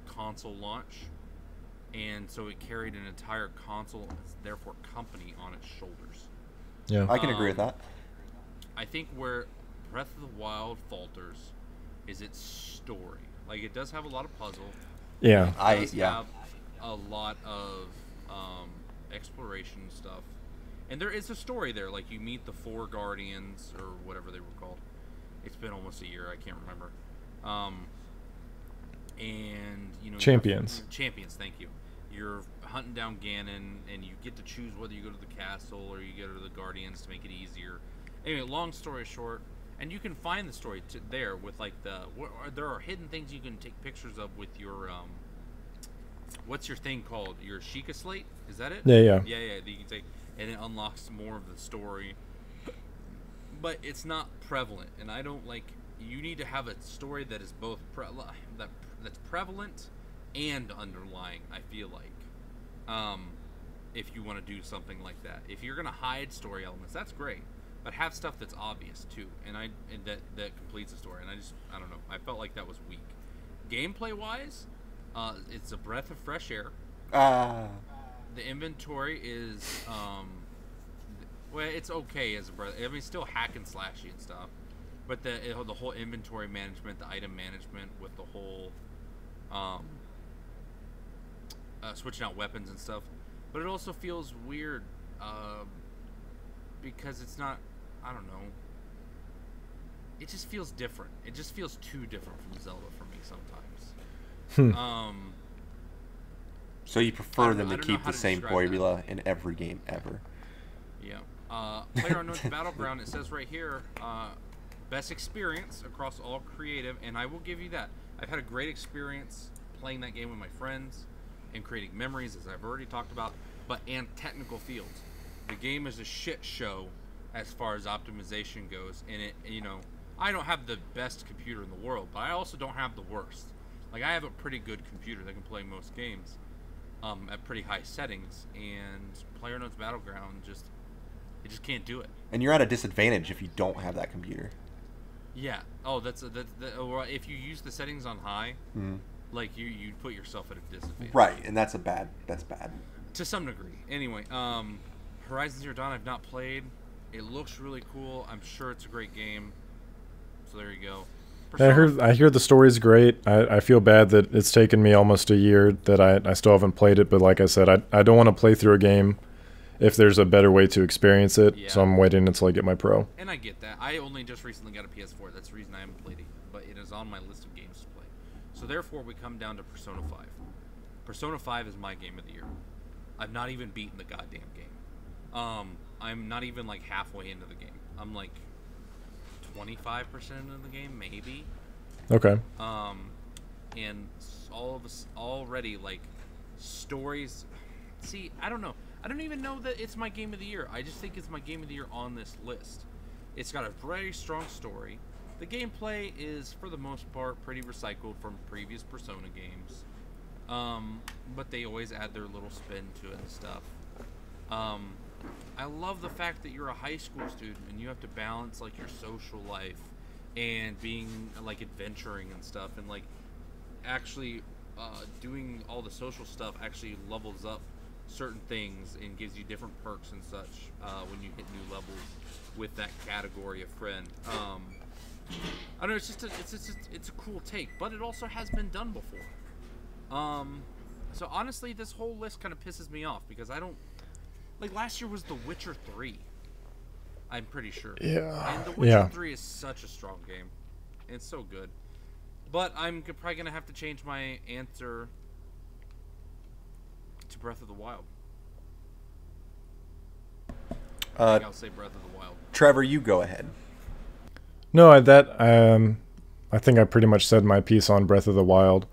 console launch, and so it carried an entire console, therefore company, on its shoulders. Yeah, I can agree with that. I think where Breath of the Wild falters is its story. Like, it does have a lot of puzzle. Yeah. It does have a lot of exploration stuff. And there is a story there. Like, you meet the 4 Guardians, or whatever they were called. It's been almost a year. I can't remember. And, Champions. Champions, thank you. You're hunting down Ganon, and you get to choose whether you go to the castle or you go to the Guardians to make it easier. Anyway, long story short, and you can find the story there with like there are hidden things you can take pictures of with your what's your thing called? Your Sheikah slate? Is that it? Yeah. Yeah. That you can take, and it unlocks more of the story. But it's not prevalent, and I don't like. You need to have a story that is both that's prevalent and underlying. I feel like, if you want to do something like that, if you're gonna hide story elements, that's great. But have stuff that's obvious too, and that completes the story. And I don't know. I felt like that was weak. Gameplay wise, it's a breath of fresh air. The inventory is well, it's okay as a breath. I mean, it's still hack and slashy and stuff, but the whole inventory management, the item management, with the whole switching out weapons and stuff. But it also feels weird because it's not. I don't know. It just feels different. It just feels too different from Zelda for me sometimes. So you prefer them to keep the same formula in every game ever? Yeah. PlayerUnknown's Battleground, it says right here, best experience across all creative, and I will give you that. I've had a great experience playing that game with my friends and creating memories, as I've already talked about, and technical fields. The game is a shit show as far as optimization goes, and I don't have the best computer in the world, but I also don't have the worst. Like, I have a pretty good computer that can play most games at pretty high settings, and PlayerUnknown's Battleground just can't do it. And you're at a disadvantage if you don't have that computer. Yeah. Oh, if you use the settings on high, like you put yourself at a disadvantage. Right, and that's bad. To some degree. Anyway, Horizon Zero Dawn I've not played. It looks really cool. I'm sure it's a great game. So there you go. I hear the story's great. I feel bad that it's taken me almost a year that I still haven't played it, but like I said, I don't want to play through a game if there's a better way to experience it, so I'm waiting until I get my Pro. And I get that. I only just recently got a PS4. That's the reason I haven't played it, but it is on my list of games to play. So therefore, we come down to Persona 5. Persona 5 is my game of the year. I've not even beaten the goddamn game. I'm not even like halfway into the game. I'm like 25% of the game, maybe. Okay. And all of us already, like, stories. See, I don't know. I don't even know that it's my game of the year. I just think it's my game of the year on this list. It's got a very strong story. The gameplay is, for the most part, pretty recycled from previous Persona games. But they always add their little spin to it and stuff. I love the fact that you're a high school student and you have to balance, like, your social life and being, like, adventuring and stuff, and, like, actually doing all the social stuff actually levels up certain things and gives you different perks and such when you hit new levels with that category of friend. I don't know, it's a cool take, but it also has been done before. So honestly, this whole list kind of pisses me off because I don't like. Last year was The Witcher 3. I'm pretty sure. Yeah. And The Witcher 3 is such a strong game. It's so good. But I'm probably gonna have to change my answer to Breath of the Wild. I think I'll say Breath of the Wild. Trevor, you go ahead. No, I think I pretty much said my piece on Breath of the Wild.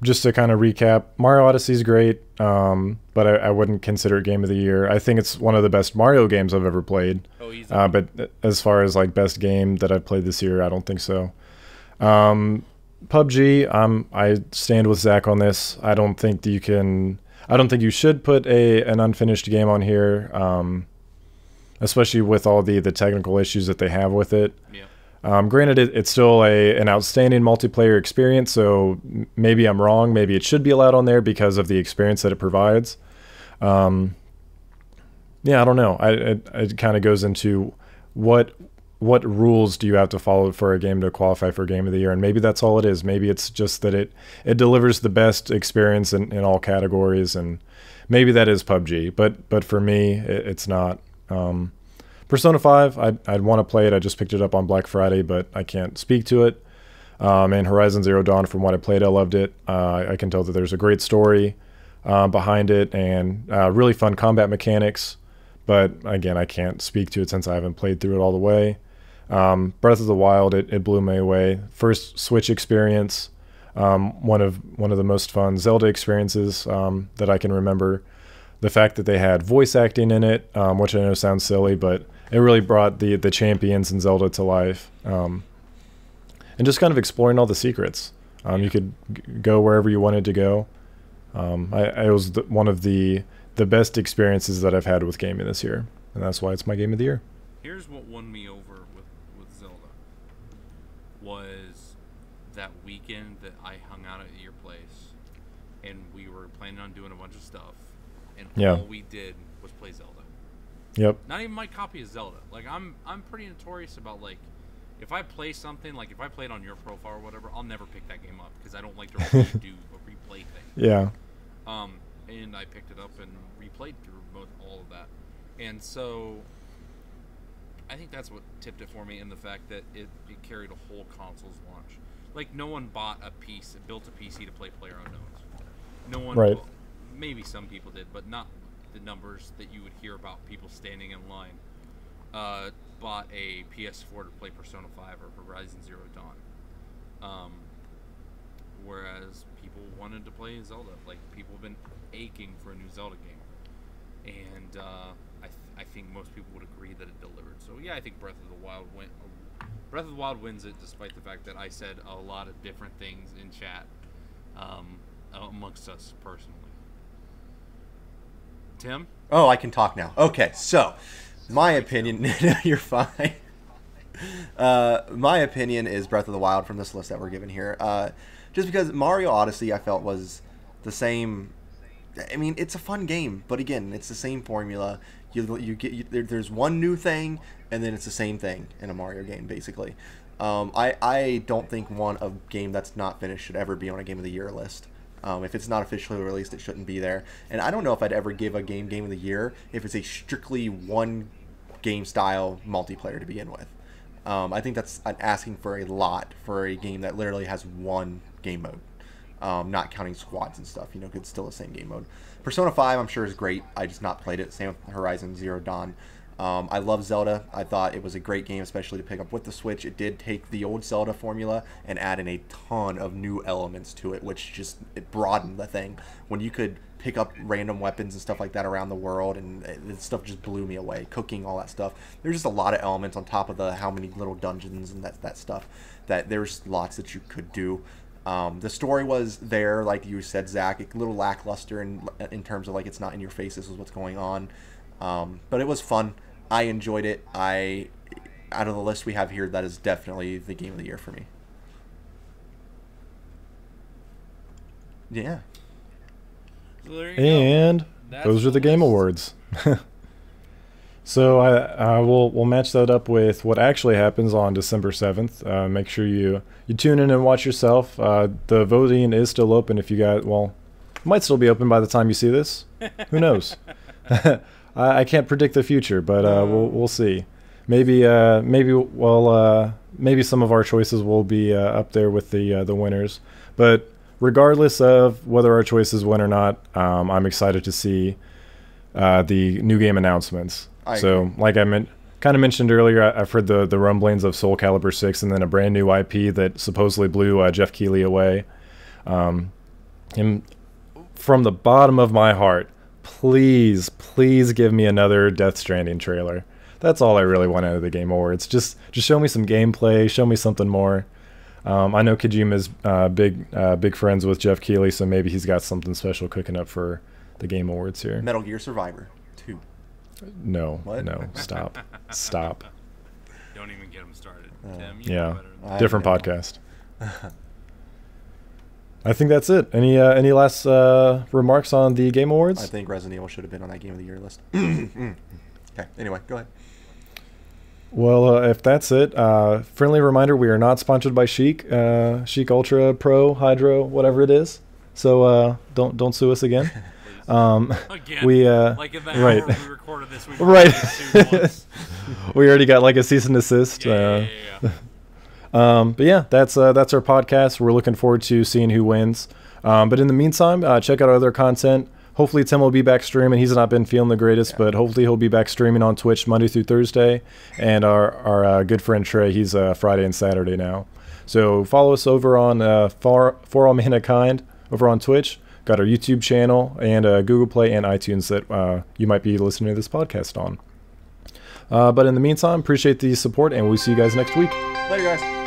Just to kind of recap, Mario Odyssey is great, but I wouldn't consider it Game of the Year. I think it's one of the best Mario games I've ever played. Oh, easy. But as far as like best game that I've played this year, I don't think so. PUBG, I stand with Zach on this. I don't think you should put an unfinished game on here, especially with all the technical issues that they have with it. Yeah. Granted, it's still an outstanding multiplayer experience, so maybe I'm wrong. Maybe it should be allowed on there because of the experience that it provides. Yeah, I don't know. It kind of goes into what rules do you have to follow for a game to qualify for Game of the Year, and maybe that's all it is. Maybe it's just that it delivers the best experience in all categories, and maybe that is PUBG. But for me, it's not. Persona 5, I'd want to play it. I just picked it up on Black Friday, but I can't speak to it. And Horizon Zero Dawn, from what I played, I loved it. I can tell that there's a great story behind it and really fun combat mechanics. But again, I can't speak to it since I haven't played through it all the way. Breath of the Wild, it blew me away. First Switch experience, one of the most fun Zelda experiences that I can remember. The fact that they had voice acting in it, which I know sounds silly, but it really brought the champions in Zelda to life. And just kind of exploring all the secrets. You could go wherever you wanted to go. It was one of the best experiences that I've had with gaming this year, and that's why it's my Game of the Year. Here's what won me over with Zelda was that weekend that I hung out at your place, and we were planning on doing a bunch of stuff, and all we did was play Zelda. Yep. Not even my copy of Zelda. Like, I'm pretty notorious about, like, if I play something, like if I play it on your profile or whatever, I'll never pick that game up because I don't like to redo or replay things. Yeah. And I picked it up and replayed through all of that. And so I think that's what tipped it for me, in the fact that it carried a whole console's launch. Like, no one built a PC to play PlayerUnknown's. No one, right. Maybe some people did, but not the numbers that you would hear about people standing in line. Bought a PS4 to play Persona 5 or Horizon Zero Dawn. Whereas people wanted to play Zelda. Like, people have been aching for a new Zelda game. and I think most people would agree that it delivered. So yeah, I think Breath of the Wild wins it, despite the fact that I said a lot of different things in chat amongst us personally. Tim? Oh, I can talk now. Okay, so my opinion. You're fine. My opinion is Breath of the Wild from this list that we're given here. Just because Mario Odyssey, I felt, was the same. I mean, it's a fun game, but again, it's the same formula. There's one new thing, and then it's the same thing in a Mario game, basically. I don't think a game that's not finished should ever be on a Game of the Year list. If it's not officially released, it shouldn't be there. And I don't know if I'd ever give a Game of the Year if it's a strictly one game style multiplayer to begin with. I think that's asking for a lot for a game that literally has one game mode, not counting squads and stuff. It's still the same game mode. Persona 5, I'm sure, is great. I just not played it. Same with Horizon Zero Dawn. I love Zelda. I thought it was a great game, especially to pick up with the Switch. It did take the old Zelda formula and add in a ton of new elements to it, which it broadened the thing. When you could pick up random weapons and stuff like that around the world, and this stuff just blew me away. Cooking, all that stuff. There's just a lot of elements on top of how many little dungeons and that stuff, that there's lots that you could do. The story was there, like you said, Zach, a little lackluster in terms of, like, it's not in your face, this is what's going on. But it was fun. I enjoyed it. Out of the list we have here, that is definitely the Game of the Year for me. Yeah. So there you and go. Those are the Game Awards. So we'll match that up with what actually happens on December 7th. Make sure you tune in and watch yourself. The voting is still open if you got, well, it might still be open by the time you see this. Who knows? I can't predict the future, but we'll see. Maybe some of our choices will be up there with the winners. But regardless of whether our choices win or not, I'm excited to see the new game announcements. So, like I kind of mentioned earlier, I've heard the rumblings of Soul Calibur 6 and then a brand new IP that supposedly blew Jeff Keighley away. And from the bottom of my heart, please give me another Death Stranding trailer. That's all I really want out of the Game Awards. Just show me some gameplay, show me something more. I know Kojima's big friends with Jeff Keighley, so maybe he's got something special cooking up for the Game Awards here. Metal Gear Survivor 2. No, what? No, stop. Don't even get him started. Tim, yeah, different podcast. I think that's it. Any last remarks on the Game Awards? I think Resident Evil should have been on that Game of the Year list. Okay, anyway, go ahead. Well, if that's it, friendly reminder, we are not sponsored by Chic Ultra Pro Hydro, whatever it is. So don't sue us again. Again, we like in the hour we recorded this week. Right. We already got like a cease and desist. Yeah. But yeah, that's our podcast. We're looking forward to seeing who wins. But in the meantime, check out our other content. Hopefully Tim will be back streaming. He's not been feeling the greatest, but hopefully he'll be back streaming on Twitch Monday through Thursday. And our good friend Trey, he's Friday and Saturday now. So follow us over on For All Manakind over on Twitch. Got our YouTube channel and Google Play and iTunes that you might be listening to this podcast on. But in the meantime, appreciate the support, and we'll see you guys next week. Later, guys.